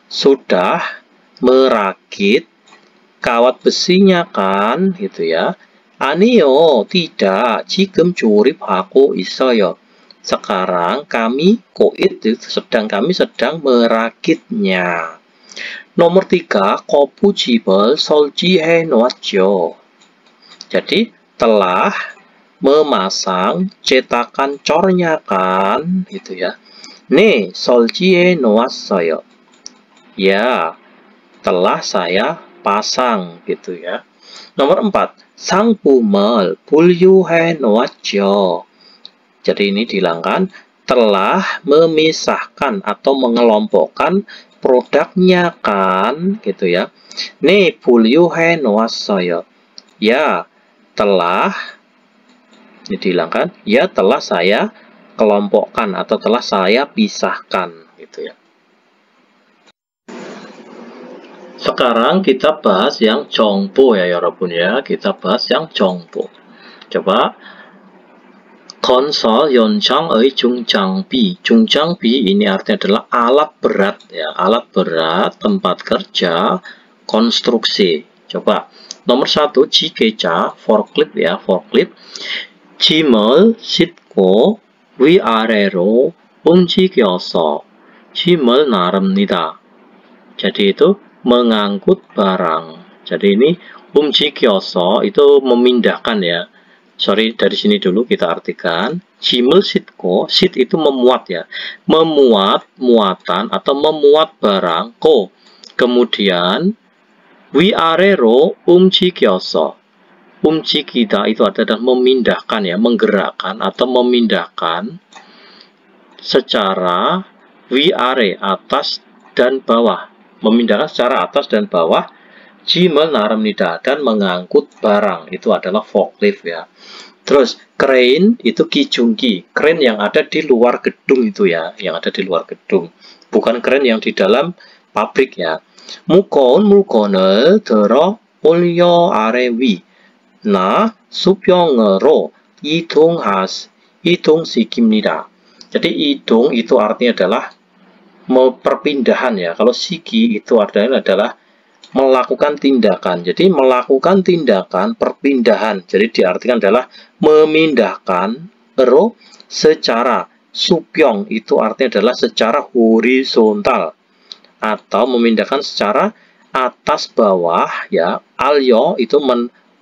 sudah merakit kawat besinya kan, gitu ya. 아니요, tidak. 지금 조립하고 있어요. Sekarang kami kami sedang merakitnya. Nomor 3, 거푸집을 설치해 놓았죠. Jadi telah memasang cetakan cornya kan, gitu ya. 네, 설치해 놓았어요. Ya, telah saya pasang, gitu ya. Nomor 4, 상품을 분류해 놓았죠. Jadi ini dihilangkan, telah memisahkan atau mengelompokkan produknya kan, gitu ya. 네, 분류해 놓았어요. Ya, telah ini dihilangkan, ya telah saya kelompokkan atau telah saya pisahkan, gitu ya. Sekarang kita bahas yang 정보 ya, 여러분 ya. Kita bahas yang 정보. Coba. 건설 현장의 중장비. 중장비 ini artinya adalah alat berat ya, alat berat, tempat kerja, konstruksi. Coba. Nomor 1, 지게차, forklift ya, forklift. 짐을 싣고 위아래로 움직여서 짐을 나릅니다. Jadi itu mengangkut barang. Jadi ini 움직여서 itu memindahkan ya. Sorry, dari sini dulu kita artikan. 짐을 싣고, 싣 itu memuat ya. Memuat, muatan atau memuat barang. Kemudian 위아래로 움직여서. 움직이다 itu adalah memindahkan ya, menggerakkan atau memindahkan secara 위아래, atas dan bawah. Memindahkan secara atas dan bawah 짐을 나릅니다. Dan mengangkut barang. Itu adalah forklift ya. Terus crane itu kijungki. Crane yang ada di luar gedung itu ya. Yang ada di luar gedung. Bukan crane yang di dalam pabrik ya. 무거운 물건을 들어 올려 아래 위. 나 수평으로 이동시킵니다. Jadi idung itu artinya adalah perpindahan ya. Kalau siki itu artinya adalah melakukan tindakan. Jadi melakukan tindakan perpindahan. Jadi diartikan adalah memindahkan secara supyong itu artinya adalah secara horizontal atau memindahkan secara atas bawah ya. Alyo itu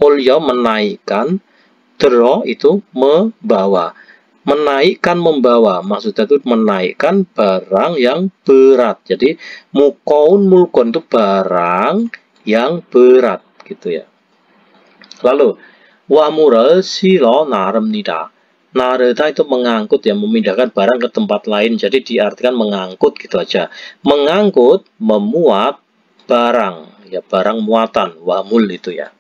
olyo menaikkan, dero itu membawa. Menaikkan membawa, maksudnya itu menaikkan barang yang berat. Jadi mulkon itu barang yang berat gitu ya. Lalu wamural silo naramnida. Nareda itu mengangkut ya, memindahkan barang ke tempat lain. Jadi diartikan mengangkut gitu aja. Mengangkut, memuat barang ya, barang muatan, wamul itu ya.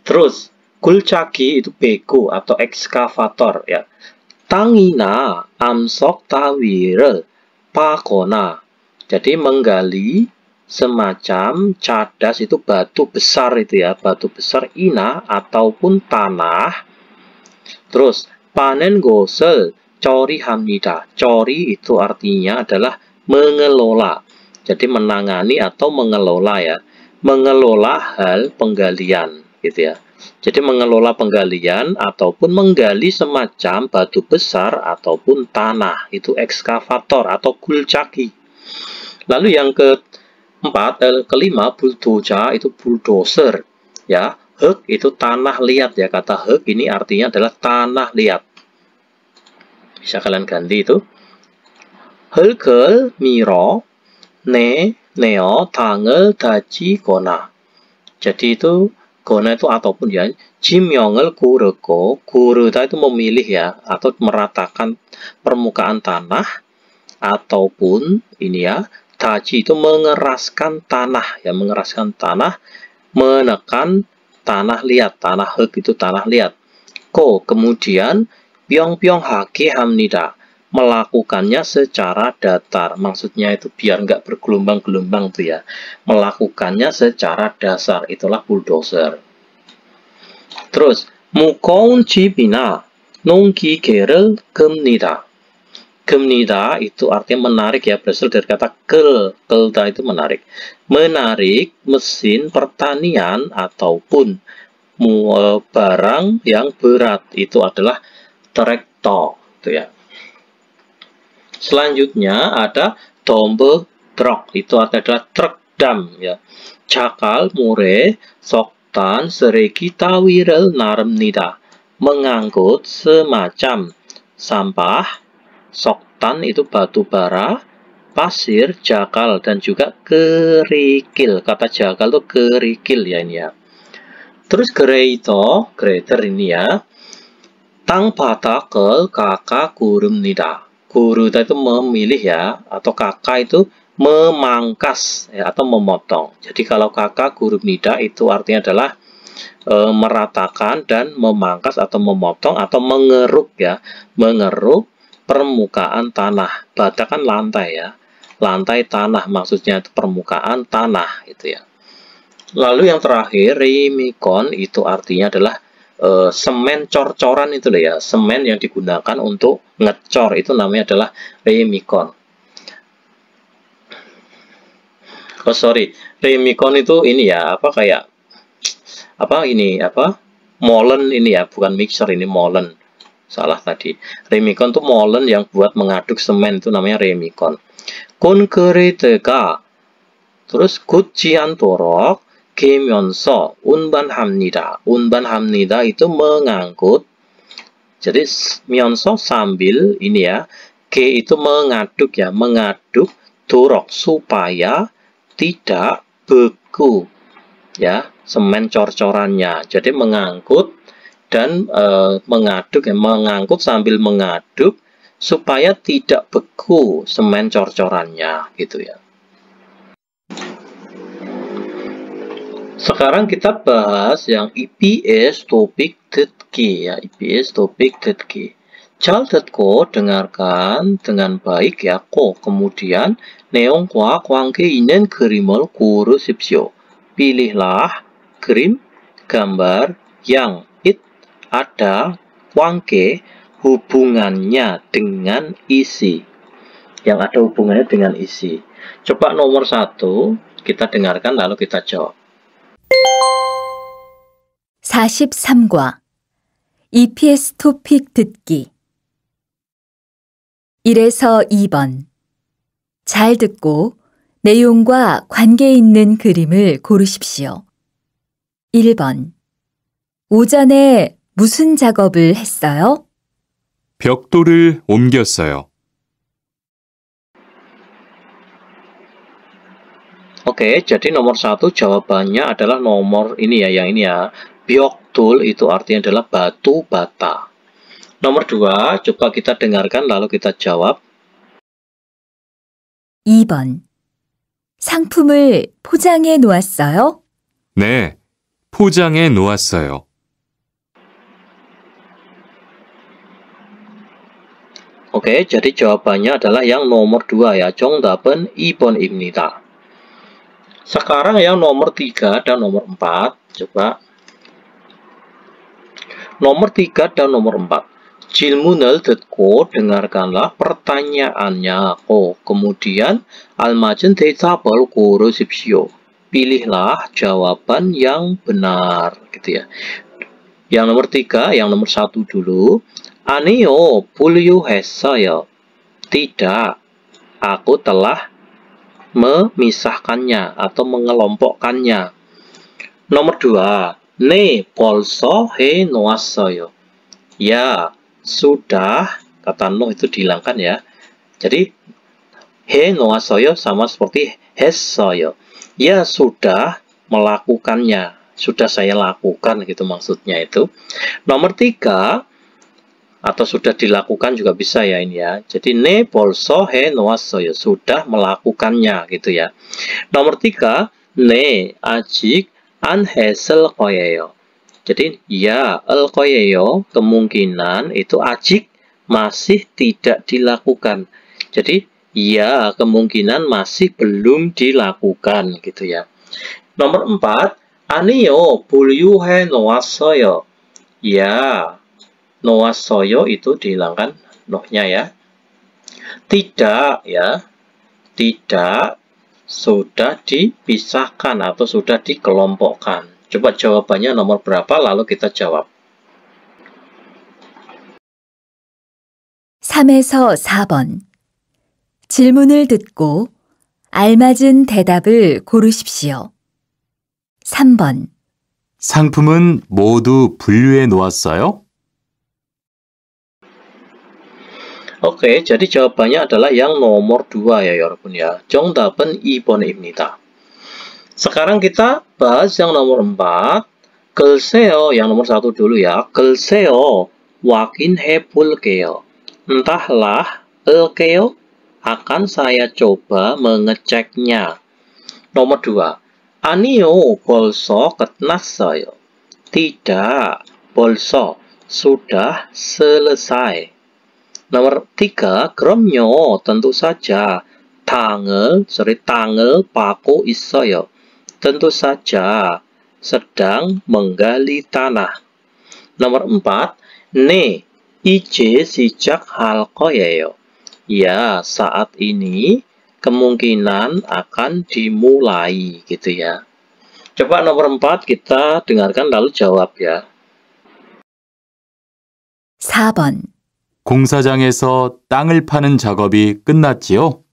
Terus gulcaki itu beko atau ekskavator ya. Tangina amsok tawirel pakona. Jadi menggali semacam cadas itu batu besar itu ya, batu besar ina ataupun tanah. Terus panen gosel cori hamnida. Cori itu artinya adalah mengelola. Jadi menangani atau mengelola ya. Mengelola hal penggalian gitu ya. Jadi mengelola penggalian ataupun menggali semacam batu besar ataupun tanah. Itu ekskavator atau gulcaki. Lalu yang kelima bulldozer itu bulldozer ya. Hek itu tanah liat ya. Kata hek ini artinya adalah tanah liat. Bisa kalian ganti itu. Helkel miro neo tangel daji kona. Jadi itu gona itu ataupun ya, jimyongel kureko, kuruta itu memilih ya, atau meratakan permukaan tanah, ataupun ini ya, taji itu mengeraskan tanah, ya mengeraskan tanah, menekan tanah liat, tanah hek itu tanah liat. Kemudian pyong-pyong hake hamnida, melakukannya secara datar, maksudnya itu biar nggak bergelombang-gelombang tuh ya, melakukannya secara dasar, itulah bulldozer. Terus mukoun cibina nongki kerel gemnida. Gemnida itu artinya menarik ya, berasal dari kata kelda itu menarik, menarik mesin pertanian ataupun barang yang berat, itu adalah traktor itu ya. Selanjutnya ada dombe truk, itu adalah truk dam ya. Cakal mure soktan seregi tawirel naramnida, mengangkut semacam sampah. Soktan itu batu bara, pasir, jakal dan juga kerikil. Kata jakal itu kerikil ya ini ya. Terus grader ini ya. Tang patakel kakak kurumnida. Guru itu memilih ya, atau kakak itu memangkas ya, atau memotong. Jadi kalau kakak guru nida itu artinya adalah meratakan dan memangkas atau memotong atau mengeruk ya, mengeruk permukaan tanah. Bata kan lantai ya, lantai tanah maksudnya itu permukaan tanah itu ya. Lalu yang terakhir rimikon itu artinya adalah semen cor-coran itu loh ya, semen yang digunakan untuk ngecor itu namanya adalah remikon. Oh sorry, remikon itu ini ya, apa kayak apa ini apa molen ini ya, bukan mixer, ini molen, salah tadi. Remikon itu molen yang buat mengaduk semen, itu namanya remikon. 콘크리트가 terus kucian torok ke면서 운반합니다. 운반합니다 itu mengangkut. Jadi 면서 sambil ini ya. Ke itu mengaduk ya, mengaduk torok supaya tidak beku ya, semen cor-corannya. Jadi mengangkut dan mengaduk ya, mengangkut sambil mengaduk supaya tidak beku semen cor-corannya gitu ya. Sekarang kita bahas yang EPS topik 듣기 ya, EPS topik 듣기. 잘 듣고 dengarkan dengan baik ya. kemudian 내용과 관계 있는 그림을 고르십시오. pilihlah krim gambar yang ada 관계 hubungannya dengan isi. Yang ada hubungannya dengan isi. Coba nomor 1 kita dengarkan lalu kita jawab. 43과 EPS 토픽 듣기 1에서 2번 잘 듣고 내용과 관계 있는 그림을 고르십시오. 1번 오전에 무슨 작업을 했어요? 벽돌을 옮겼어요. Oke, jadi nomor 1 jawabannya adalah nomor ini ya, yang ini ya. 벽돌 itu artinya adalah batu bata. Nomor 2, coba kita dengarkan lalu kita jawab. 2번 상품을 포장해 놓았어요? 네, 포장해 놓았어요. Oke, jadi jawabannya adalah yang nomor 2 ya. 정답은 2번입니다. Sekarang yang nomor 3 dan nomor 4. Coba. Nomor 3 dan nomor 4. 질문을 듣고 dengarkanlah pertanyaannya. Kemudian 알맞은 대답을 고르십시오. Pilihlah jawaban yang benar, gitu ya. Yang nomor 3, yang nomor 1 dulu. 아니요, 분류했어요. Tidak, aku telah memisahkannya atau mengelompokkannya. Nomor 2, 네, 벌써 해놓았어요. Ya, sudah, kata no itu dihilangkan ya. Jadi, 해놓았어요 sama seperti 했어요. Ya, sudah melakukannya. Sudah saya lakukan, gitu maksudnya itu. Nomor 3, atau sudah dilakukan juga bisa ya ini ya. Jadi 네 벌써 해놓았어요. sudah melakukannya gitu ya. Nomor 3, 네 아직 안 했을 거예요. Jadi ya al 거예요 kemungkinan itu 아직 masih tidak dilakukan. Jadi ya kemungkinan masih belum dilakukan gitu ya. Nomor 4, 아니요 분류해 놓았어요. Ya, 놓았어요 itu dihilangkan noh-nya ya. Tidak ya. Tidak sudah dipisahkan atau sudah dikelompokkan. Coba jawabannya nomor berapa lalu kita jawab. 3에서 4번 질문을 듣고 알맞은 대답을 고르십시오. 3번 상품은 모두 분류해 놓았어요? Oke, jadi jawabannya adalah yang nomor 2 ya, 여러분 ya. 정답은 2번입니다. Sekarang kita bahas yang nomor 4. 글쎄요, yang nomor 1 dulu ya. 글쎄요, 확인해 볼게요. Entahlah, 을게요, akan saya coba mengeceknya. Nomor 2. 아니요, 벌써 끝났어요. Tidak, 벌써, sudah selesai. Nomor 3, 그럼요, tentu saja. 당을 받고 있어요. Tentu saja, sedang menggali tanah. Nomor 4, 네, 이제 시작할 거예요. Ya, saat ini kemungkinan akan dimulai, gitu ya. Coba nomor 4 kita dengarkan lalu jawab ya. 4번 공사장에서 땅을 파는 작업이 끝났지요?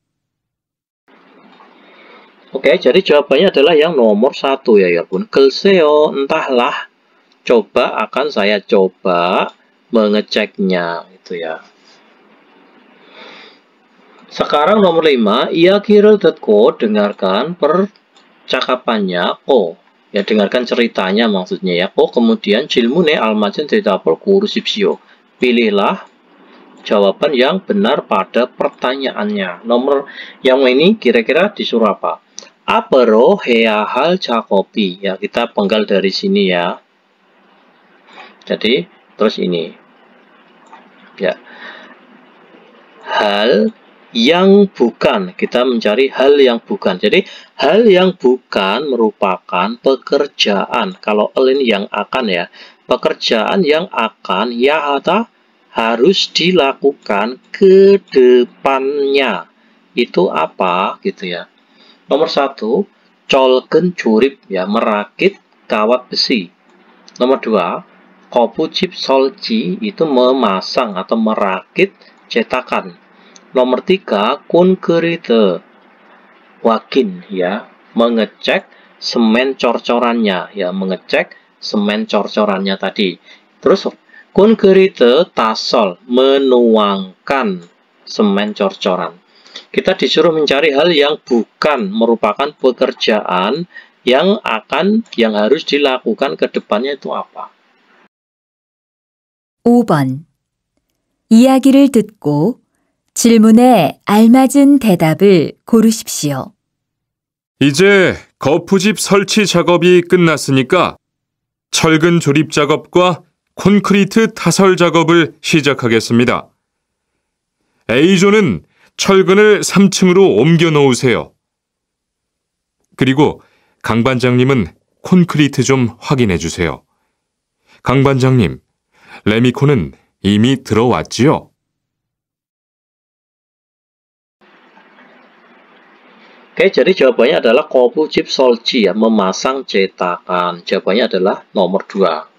Oke, jadi jawabannya adalah yang nomor 1 ya, 여러분. 글쎄요, entahlah. Coba akan saya coba mengeceknya, gitu ya. Sekarang nomor 5, 이야기를 듣고 dengarkan percakapannya. Ya dengarkan ceritanya maksudnya ya. kemudian 질문에 알맞은 대답을 고르십시오. Pilihlah jawaban yang benar pada pertanyaannya. Nomor yang ini kira-kira disuruh apa? Apero 해야 할 작업이. Ya, kita penggal dari sini ya. Jadi, terus ini. Ya. Hal yang bukan. Kita mencari hal yang bukan. Jadi, hal yang bukan merupakan pekerjaan. Kalau ini yang akan ya. Pekerjaan yang akan ya ada harus dilakukan ke depannya. Itu apa gitu ya. Nomor 1, colken jurip ya, merakit kawat besi. Nomor 2, kopucip solci itu memasang atau merakit cetakan. Nomor 3, kunkerite wakin ya, mengecek semen cor-corannya ya, mengecek semen cor-corannya tadi. Terus kunkerite tasol, menuangkan semen cor-coran. Kita disuruh mencari hal yang bukan merupakan pekerjaan yang harus dilakukan ke depannya itu apa? 5번. 이야기를 듣고 질문에 알맞은 대답을 고르십시오. 이제 거푸집 설치 작업이 끝났으니까 철근 조립 작업과 콘크리트 타설 작업을 시작하겠습니다. A조는 철근을 3층으로 옮겨 놓으세요. 그리고 강 반장님은 콘크리트 좀 확인해 주세요. 강 반장님, 레미콘은 이미 들어왔지요? Oke, jadi jawabannya adalah kopucip solci ya, memasang cetakan. Jawabannya adalah nomor 2.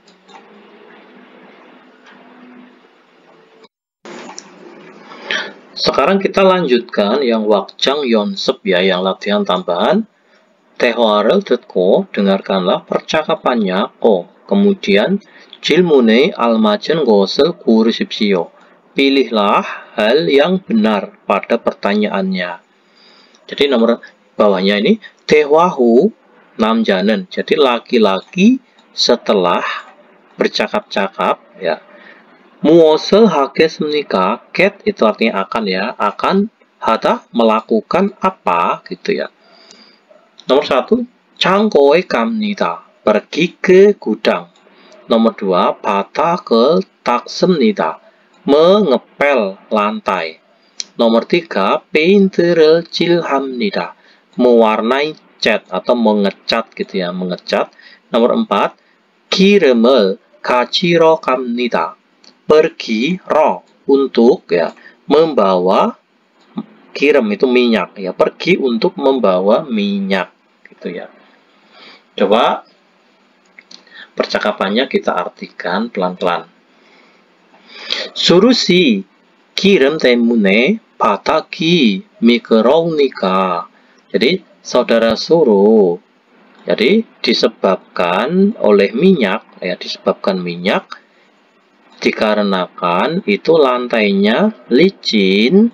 Sekarang kita lanjutkan yang wakjang yonsep ya, yang latihan tambahan. Tehwarel 듣고, dengarkanlah percakapannya. Kemudian 질문에 알맞은 것을 고르십시오. Pilihlah hal yang benar pada pertanyaannya. Jadi nomor bawahnya ini tehwahu namjanen. Jadi laki-laki setelah bercakap-cakap ya. 무엇을 하겠습니까? Get itu artinya akan ya, akan hada melakukan apa gitu ya. Nomor 1, 창고에 갑니다. Pergi ke gudang. Nomor 2, 바닥을 닦습니다. Mengepel lantai. Nomor 3, 페인트를 칠합니다. Mewarnai cat atau mengecat gitu ya, mengecat. Nomor 4, 기름을 가지러 갑니다. Pergi ro untuk ya, membawa kirim itu minyak ya, pergi untuk membawa minyak gitu ya. Coba percakapannya kita artikan pelan-pelan. 수루씨, 기름 때문에 바닥이 미끄러우니까. Jadi saudara suruh, jadi disebabkan oleh minyak ya, disebabkan minyak, dikarenakan itu lantainya licin.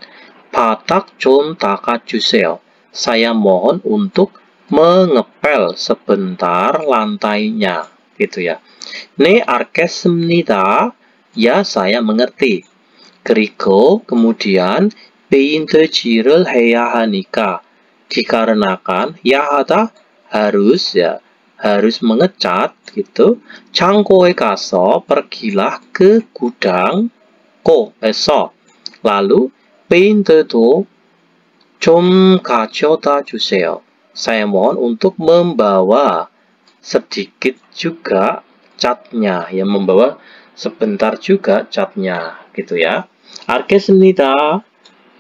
바닥 좀 닦아주세요. Saya mohon untuk mengepel sebentar lantainya gitu ya. 네 알겠습니다. Ya, saya mengerti. 그리고 kemudian 페인트칠을 해야 하니까, dikarenakan ya ada harus ya, harus mengecat gitu. 창고에 가서, pergilah ke gudang. 에서 lalu 페인트도 좀 가져다 주세요. Saya mohon untuk membawa sedikit juga catnya ya, membawa sebentar juga catnya gitu ya. 알겠습니다.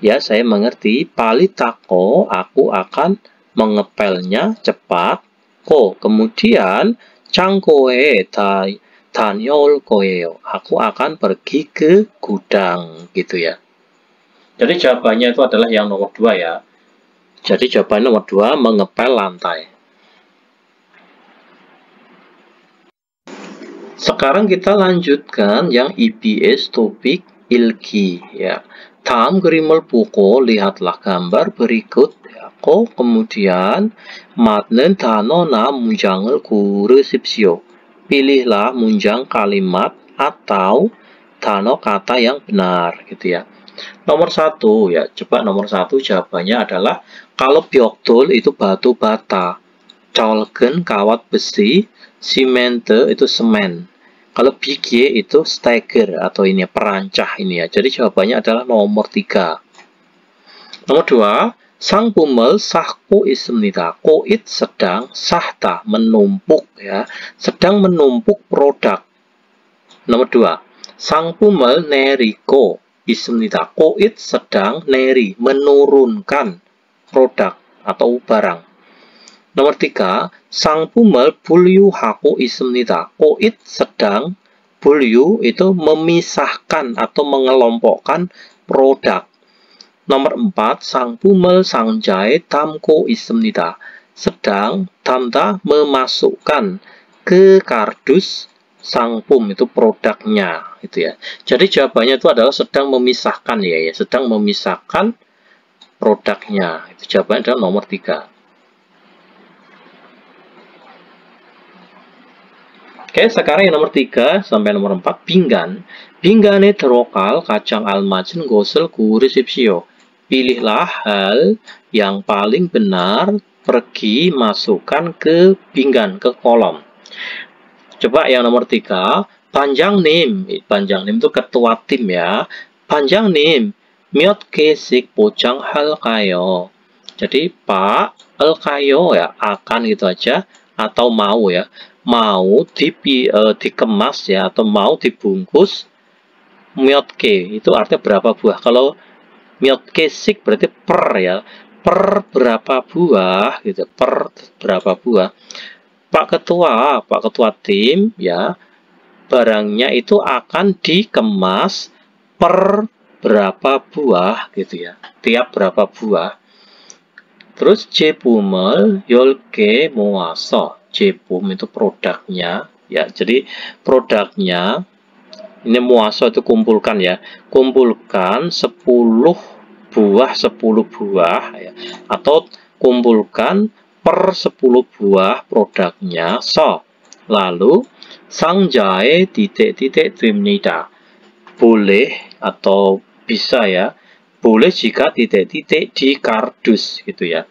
Ya, saya mengerti. Palitako, aku akan mengepelnya cepat. Kemudian 창고에 다녀올 거예요. Aku akan pergi ke gudang gitu ya. Jadi jawabannya itu adalah yang nomor 2 ya. Jadi jawaban nomor 2, mengepel lantai. Sekarang kita lanjutkan yang EBS topik ilki ya. 다음 그림을 보고 lihatlah gambar berikut ya. Kemudian 맞는 단어나 문장을 고르십시오. Pilihlah munjang kalimat atau 단어 kata yang benar gitu ya. Nomor 1 ya, coba nomor 1 jawabannya adalah kalau bioktol itu batu bata, colgen kawat besi, simente itu semen. Kalau bigie itu steger atau ini perancah ini ya. Jadi jawabannya adalah nomor 3. Nomor 2, 상품을 쌓고 있습니다. Koit sedang, sahta menumpuk ya, sedang menumpuk produk. Nomor 2, 상품을 내리고 있습니다. Koit sedang neri menurunkan produk atau barang. Nomor 3, 상품을 분류하고 있습니다. Koit sedang, 분류 itu memisahkan atau mengelompokkan produk. Nomor 4, 상품을 상자에 담고 있습니다. Sedang, tanda memasukkan ke kardus, 상품 itu produknya itu ya. Jadi jawabannya itu adalah sedang memisahkan ya, sedang memisahkan produknya. Itu jawabannya adalah nomor 3. Oke, sekarang yang nomor 3 sampai nomor 4, 빙간. 빙간에 들어갈 가장 알맞은 것을 고르십시오. Pilihlah hal yang paling benar, pergi masukkan ke pinggan, ke kolom. Coba yang nomor 3, 반장님. 반장님 itu ketua tim ya. 반장님, 몇 개씩 포장할까요? Jadi Pak, alkayo ya, akan gitu aja, atau mau ya. Mau dikemas ya, atau mau dibungkus 몇 개, itu artinya berapa buah. Kalau 몇 개씩 berarti per ya, per berapa buah gitu, per berapa buah. Pak ketua tim ya, barangnya itu akan dikemas per berapa buah gitu ya, tiap berapa buah. Terus 제품을 10개 모아서, 제품 itu produknya ya, jadi produknya ini muaso itu kumpulkan ya, kumpulkan 10 buah ya, atau kumpulkan per 10 buah produknya. So, lalu 상자에 titik-titik 됩니다. Boleh atau bisa ya, boleh jika titik-titik di kardus gitu ya.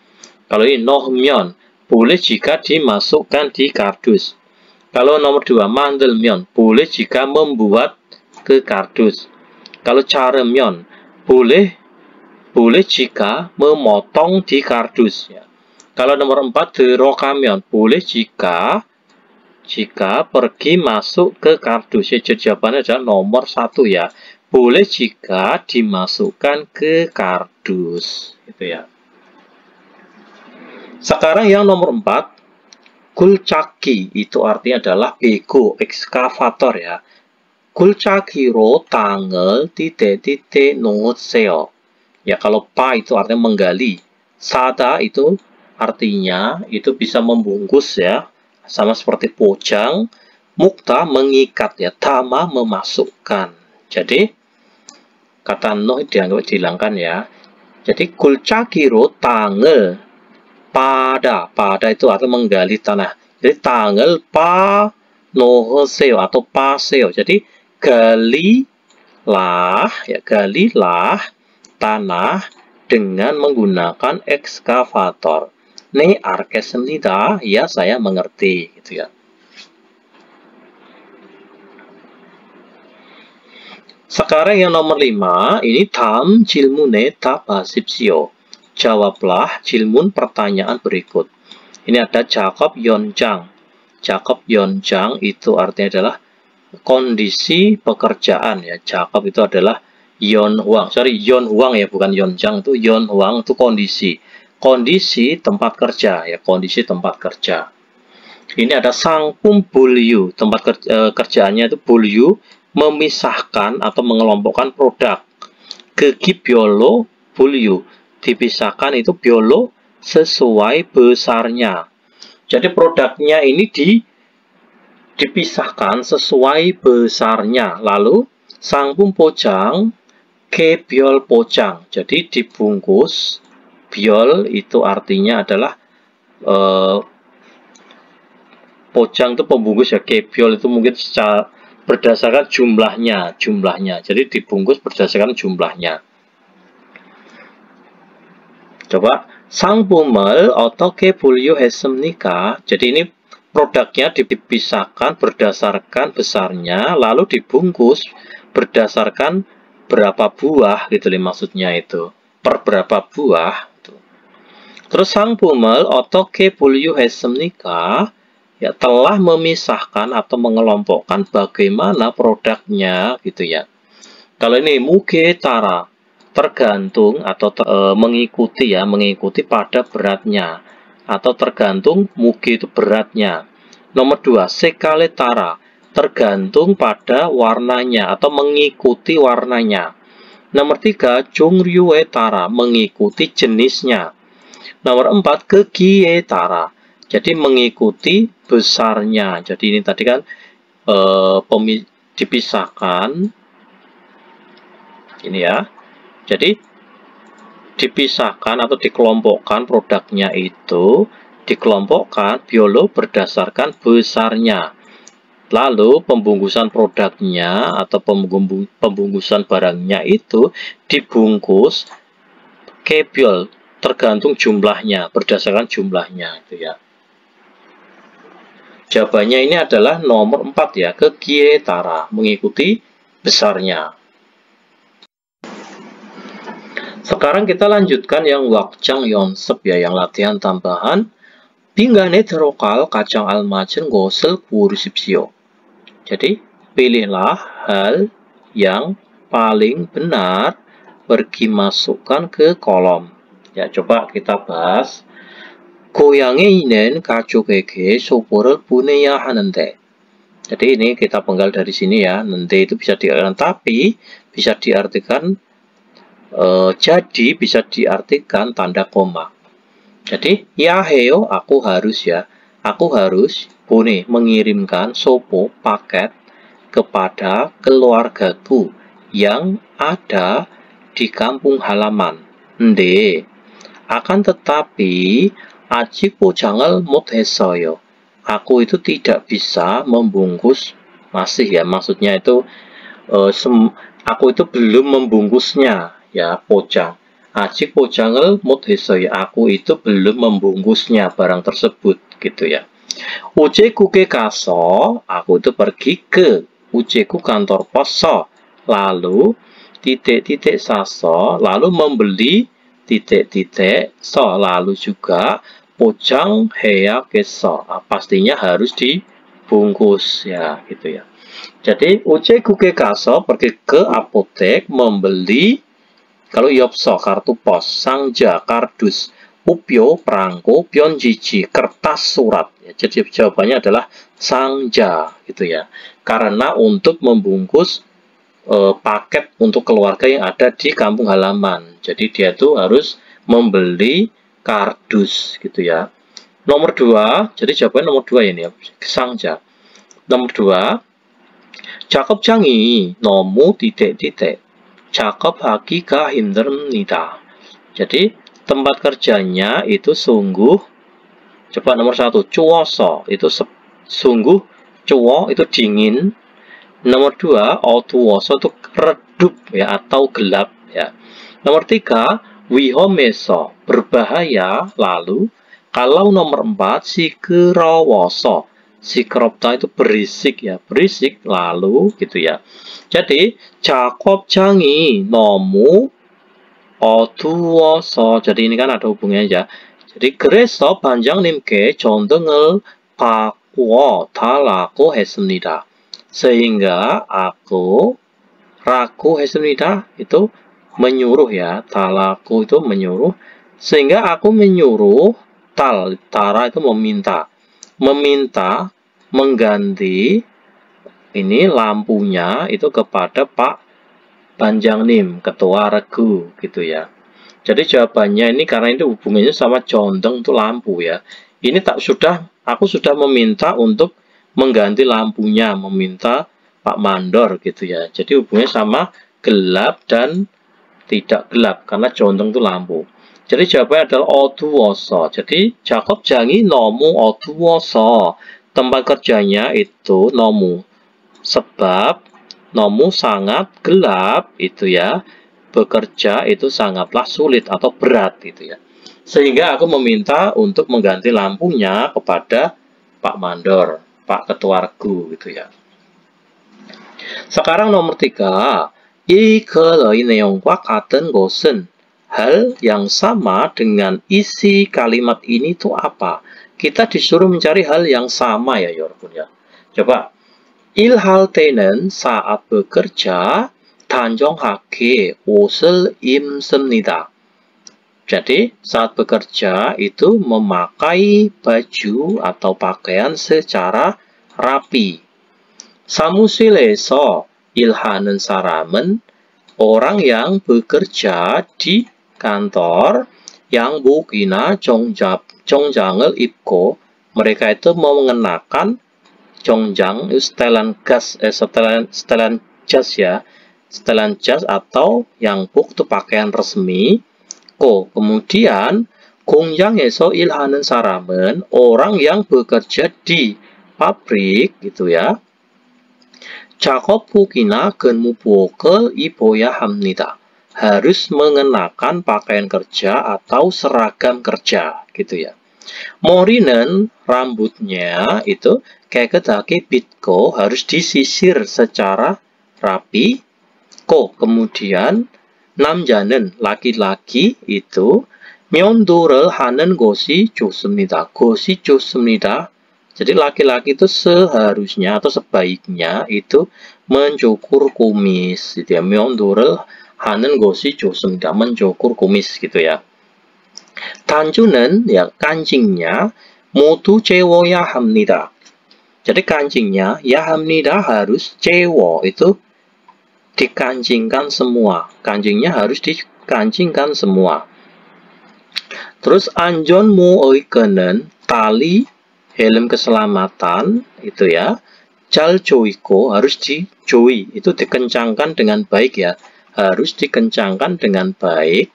Kalau ini 넣으면, boleh jika dimasukkan di kardus. Kalau nomor 2, 만들면, boleh jika membuat ke kardus. Kalau 자르면, boleh jika memotong di kardus ya. Kalau nomor 4, 들어가면, boleh jika pergi masuk ke kardus. Ya, jawabannya adalah nomor 1 ya. Boleh jika dimasukkan ke kardus gitu ya. Sekarang yang nomor 4, 굴착기 itu artinya adalah bego, ekskavator ya. 굴착기로 땅을 titik-titik 놓으세요. Ya, kalau pa itu artinya menggali. Sada itu artinya itu bisa membungkus ya, sama seperti pojang. Mukta mengikat ya, tama memasukkan. Jadi kata no dianggap dihilangkan ya. Jadi 굴착기로 땅을, pada itu artinya menggali tanah. Jadi tanggal pa 놓으세요 atau paseo. Jadi galilah tanah dengan menggunakan ekskavator. 네, 알겠습니다. Ya, saya mengerti gitu ya. Sekarang yang nomor 5, ini 다음 질문에 답하십시오. Jawablah 질문 pertanyaan berikut. Ini ada Jacob Yonjang. Jacob Yonjang itu artinya adalah kondisi pekerjaan ya. Jacob itu adalah Yon Huang ya, bukan Yonjang, itu Yon Huang itu kondisi tempat kerja ya, kondisi tempat kerja. Ini ada 상품 분류, tempat kerjaannya itu 분류, memisahkan atau mengelompokkan produk. 계기별로 분류, dipisahkan itu 별로 sesuai besarnya. Jadi produknya ini dipisahkan sesuai besarnya. Lalu 상품 포장, 개별 포장. Jadi dibungkus. Biol itu artinya adalah pojang itu pembungkus ya. Kebiol itu mungkin secara berdasarkan jumlahnya. Jadi dibungkus berdasarkan jumlahnya. Coba 상품을 어떻게 분류했습니까? Jadi ini produknya dipisahkan berdasarkan besarnya, lalu dibungkus berdasarkan berapa buah gitu maksudnya itu. Per berapa buah. Terus 상품을 어떻게 분류했습니까? Ya, telah memisahkan atau mengelompokkan bagaimana produknya gitu ya. Kalau ini muge tara, tergantung atau mengikuti ya, mengikuti pada beratnya atau tergantung muge itu beratnya. Nomor 2, sekale tara, tergantung pada warnanya atau mengikuti warnanya. Nomor 3, 종류에 tara, mengikuti jenisnya. Nomor 4, kegi에 tara, jadi mengikuti besarnya. Jadi ini tadi kan dipisahkan ini ya. Jadi dipisahkan atau dikelompokkan produknya itu dikelompokkan biolo berdasarkan besarnya. Lalu pembungkusan produknya atau pembungkusan barangnya itu dibungkus kebiol tergantung jumlahnya, berdasarkan jumlahnya itu ya. Jawabannya ini adalah nomor 4 ya, kegi에 tara, mengikuti besarnya. Sekarang kita lanjutkan yang wakjang 연습 ya, yang latihan tambahan. 빈간에 들어갈 가장 알맞은 것을 고르십시오. Jadi pilihlah hal yang paling benar, pergi masukkan ke kolom. Ya, coba kita bahas. 고향에 있는 가족에게 소보를 보내야 하는데. Jadi ini kita penggal dari sini ya. Nende itu bisa diartikan tapi, bisa diartikan jadi, bisa diartikan tanda koma. Jadi ya heo, aku harus ya. Aku harus mengirimkan sopo paket kepada keluargaku yang ada di kampung halaman. Nde. Akan tetapi 아직 포장을 못했어요. Aku itu tidak bisa membungkus, masih ya, maksudnya itu aku itu belum membungkusnya ya, pojang. 아직 포장을 못했어요. Aku itu belum membungkusnya barang tersebut gitu ya. 우체국에 가서, aku itu pergi ke 우체국 kantor pos, lalu titik-titik saso, lalu membeli titik-titik so, lalu juga pojang 해야겠어. Pastinya harus dibungkus ya gitu ya. Jadi 우체국에 가서, pergi ke apotek membeli, kalau 엽서 kartu pos, 상자 kardus, 우표 perangko, 편지지 kertas surat. Ya, jadi jawabannya adalah 상자 gitu ya. Karena untuk membungkus paket untuk keluarga yang ada di kampung halaman. Jadi dia tuh harus membeli kardus gitu ya. Nomor 2, jadi jawabannya nomor 2 ini ya, 상자. Nomor 2, 작업장이 너무 titik-titik. 작업하기가 힘듭니다. Jadi tempat kerjanya itu sungguh, coba nomor 1, 추워서, itu sungguh, 추워 itu dingin. Nomor 2, 어두워서 itu redup ya, atau gelap ya. Nomor 3, 위험해서, berbahaya. Lalu kalau nomor 4, 시끄러워서, 시끄럽다 itu berisik ya, berisik lalu gitu ya. Jadi 작업장이 너무 어두워서, jadi ini kan ada hubungannya ya. Jadi 그래서 반장님께 전등을 바꾸어 달라고 했습니다. Sehingga aku ragu 했습니다 itu menyuruh ya, talaku itu menyuruh, sehingga aku menyuruh, tara itu meminta, mengganti ini lampunya itu kepada Pak Banjangnim, ketua regu gitu ya. Jadi jawabannya ini karena ini hubungannya sama condong itu lampu ya. Ini aku sudah meminta untuk mengganti lampunya, meminta Pak Mandor gitu ya. Jadi hubungannya sama gelap dan tidak gelap karena condong itu lampu. Jadi jawabannya adalah 어두워서. Jadi 작업장이 너무 어두워서, tempat kerjanya itu 너무, sebab 너무 sangat gelap itu ya, bekerja itu sangatlah sulit atau berat gitu ya. Sehingga aku meminta untuk mengganti lampunya kepada Pak Mandor, Pak Ketua Regu gitu ya. Sekarang nomor 3. 이 글의 내용과 같은 것은 hal yang sama dengan isi kalimat ini tuh apa? Kita disuruh mencari hal yang sama ya 여러분 ya. coba. 일할 때는 saat bekerja 단정하게 옷을 입습니다. Jadi saat bekerja itu memakai baju atau pakaian secara rapi. 사무실에서 일하는 사람은 orang yang bekerja di kantor 양복이나 정장을 입고 mereka itu mengenakan 정장, setelan jas ya, setelan jas atau 양복 itu pakaian resmi. Kemudian 공장에서 일하는 사람은 orang yang bekerja di pabrik gitu ya. 작업복이나 근무복을 입어야 합니다. Harus mengenakan pakaian kerja atau seragam kerja gitu ya. 머리는 rambutnya itu 깨끗하게 빗고 harus disisir secara rapi. kemudian 남자는 laki-laki itu 면도를 하는 것이 좋습니다. 것이 좋습니다. Jadi laki-laki itu seharusnya atau sebaiknya itu mencukur kumis gitu ya. 면도를 하는 것이 좋습니다. mencukur kumis gitu ya. 단추는 ya kancingnya 모두 채워야 합니다. Jadi kancingnya ya 합니다 harus cewo itu dikancingkan semua. Kancingnya harus dikancingkan semua. Terus 안전모의끈은 tali helm keselamatan itu ya. 잘 조이고 harus dijoy itu dikencangkan dengan baik ya. Harus dikencangkan dengan baik.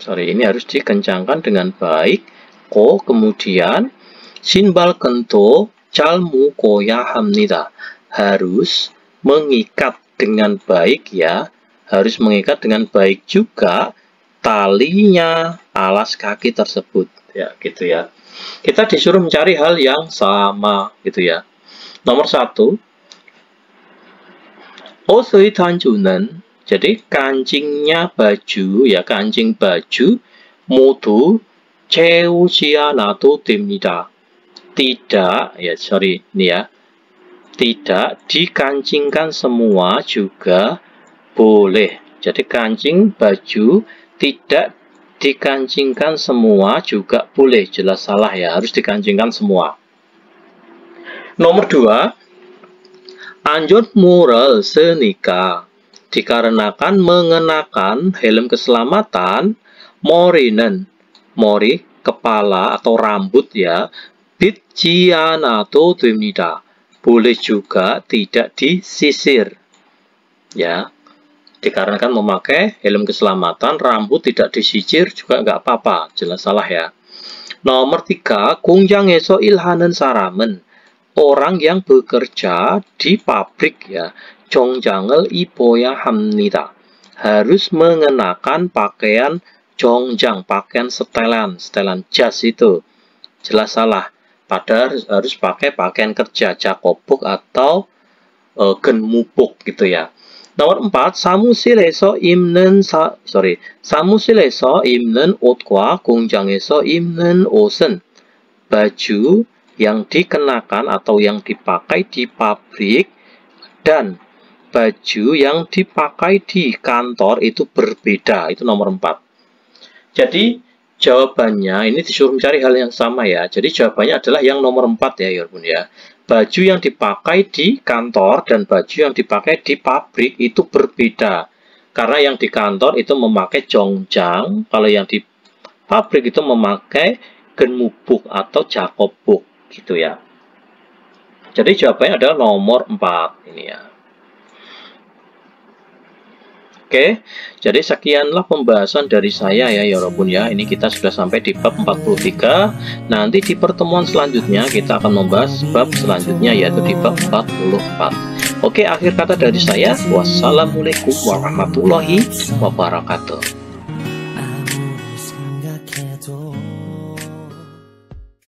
Ini harus dikencangkan dengan baik. kemudian 신발 끈도 잘 묶어야 합니다. Harus mengikat dengan baik ya. Harus mengikat dengan baik juga talinya alas kaki tersebut ya gitu ya. Kita disuruh mencari hal yang sama gitu ya. Nomor 1. 옷의 단추는 jadi kancingnya baju ya, kancing baju 모두 채우지 않아도 됩니다. Tidak ya, ini ya. Tidak dikancingkan semua juga boleh. Jadi kancing baju tidak dikancingkan semua juga boleh. Jelas salah ya, harus dikancingkan semua. Nomor 2. 안전모를 쓰니까 dikarenakan mengenakan helm keselamatan 머리는 mori kepala atau rambut ya 빗지 않아도 됩니다. Boleh juga tidak disisir ya. Dikarenakan memakai helm keselamatan rambut tidak disisir juga nggak apa-apa. Jelas salah ya. Nomor 3. 공장에서 일하는 사람은 orang yang bekerja di pabrik ya. 정장을 입어야 합니다. Harus mengenakan pakaian 정장, pakaian setelan jas itu. Jelas salah. Padahal harus pakai pakaian kerja, 작업복 atau 근무복 gitu ya. Nomor 4. 사무실에서 입는 옷과 공장에서 입는 옷은 baju yang dikenakan atau yang dipakai di pabrik dan baju yang dipakai di kantor itu berbeda. Itu nomor 4. Jadi jawabannya ini disuruh mencari hal yang sama ya. Jadi jawabannya adalah yang nomor 4 ya Yorgun ya. Baju yang dipakai di kantor dan baju yang dipakai di pabrik itu berbeda. Karena yang di kantor itu memakai 정장, kalau yang di pabrik itu memakai 근무복 atau 작업복 gitu ya. Jadi jawabannya adalah nomor 4 ini ya. Oke, jadi sekianlah pembahasan dari saya ya Yorobun ya. Ini kita sudah sampai di bab 43. Nanti di pertemuan selanjutnya kita akan membahas bab selanjutnya yaitu di bab 44. Oke, akhir kata dari saya. Wassalamualaikum warahmatullahi wabarakatuh.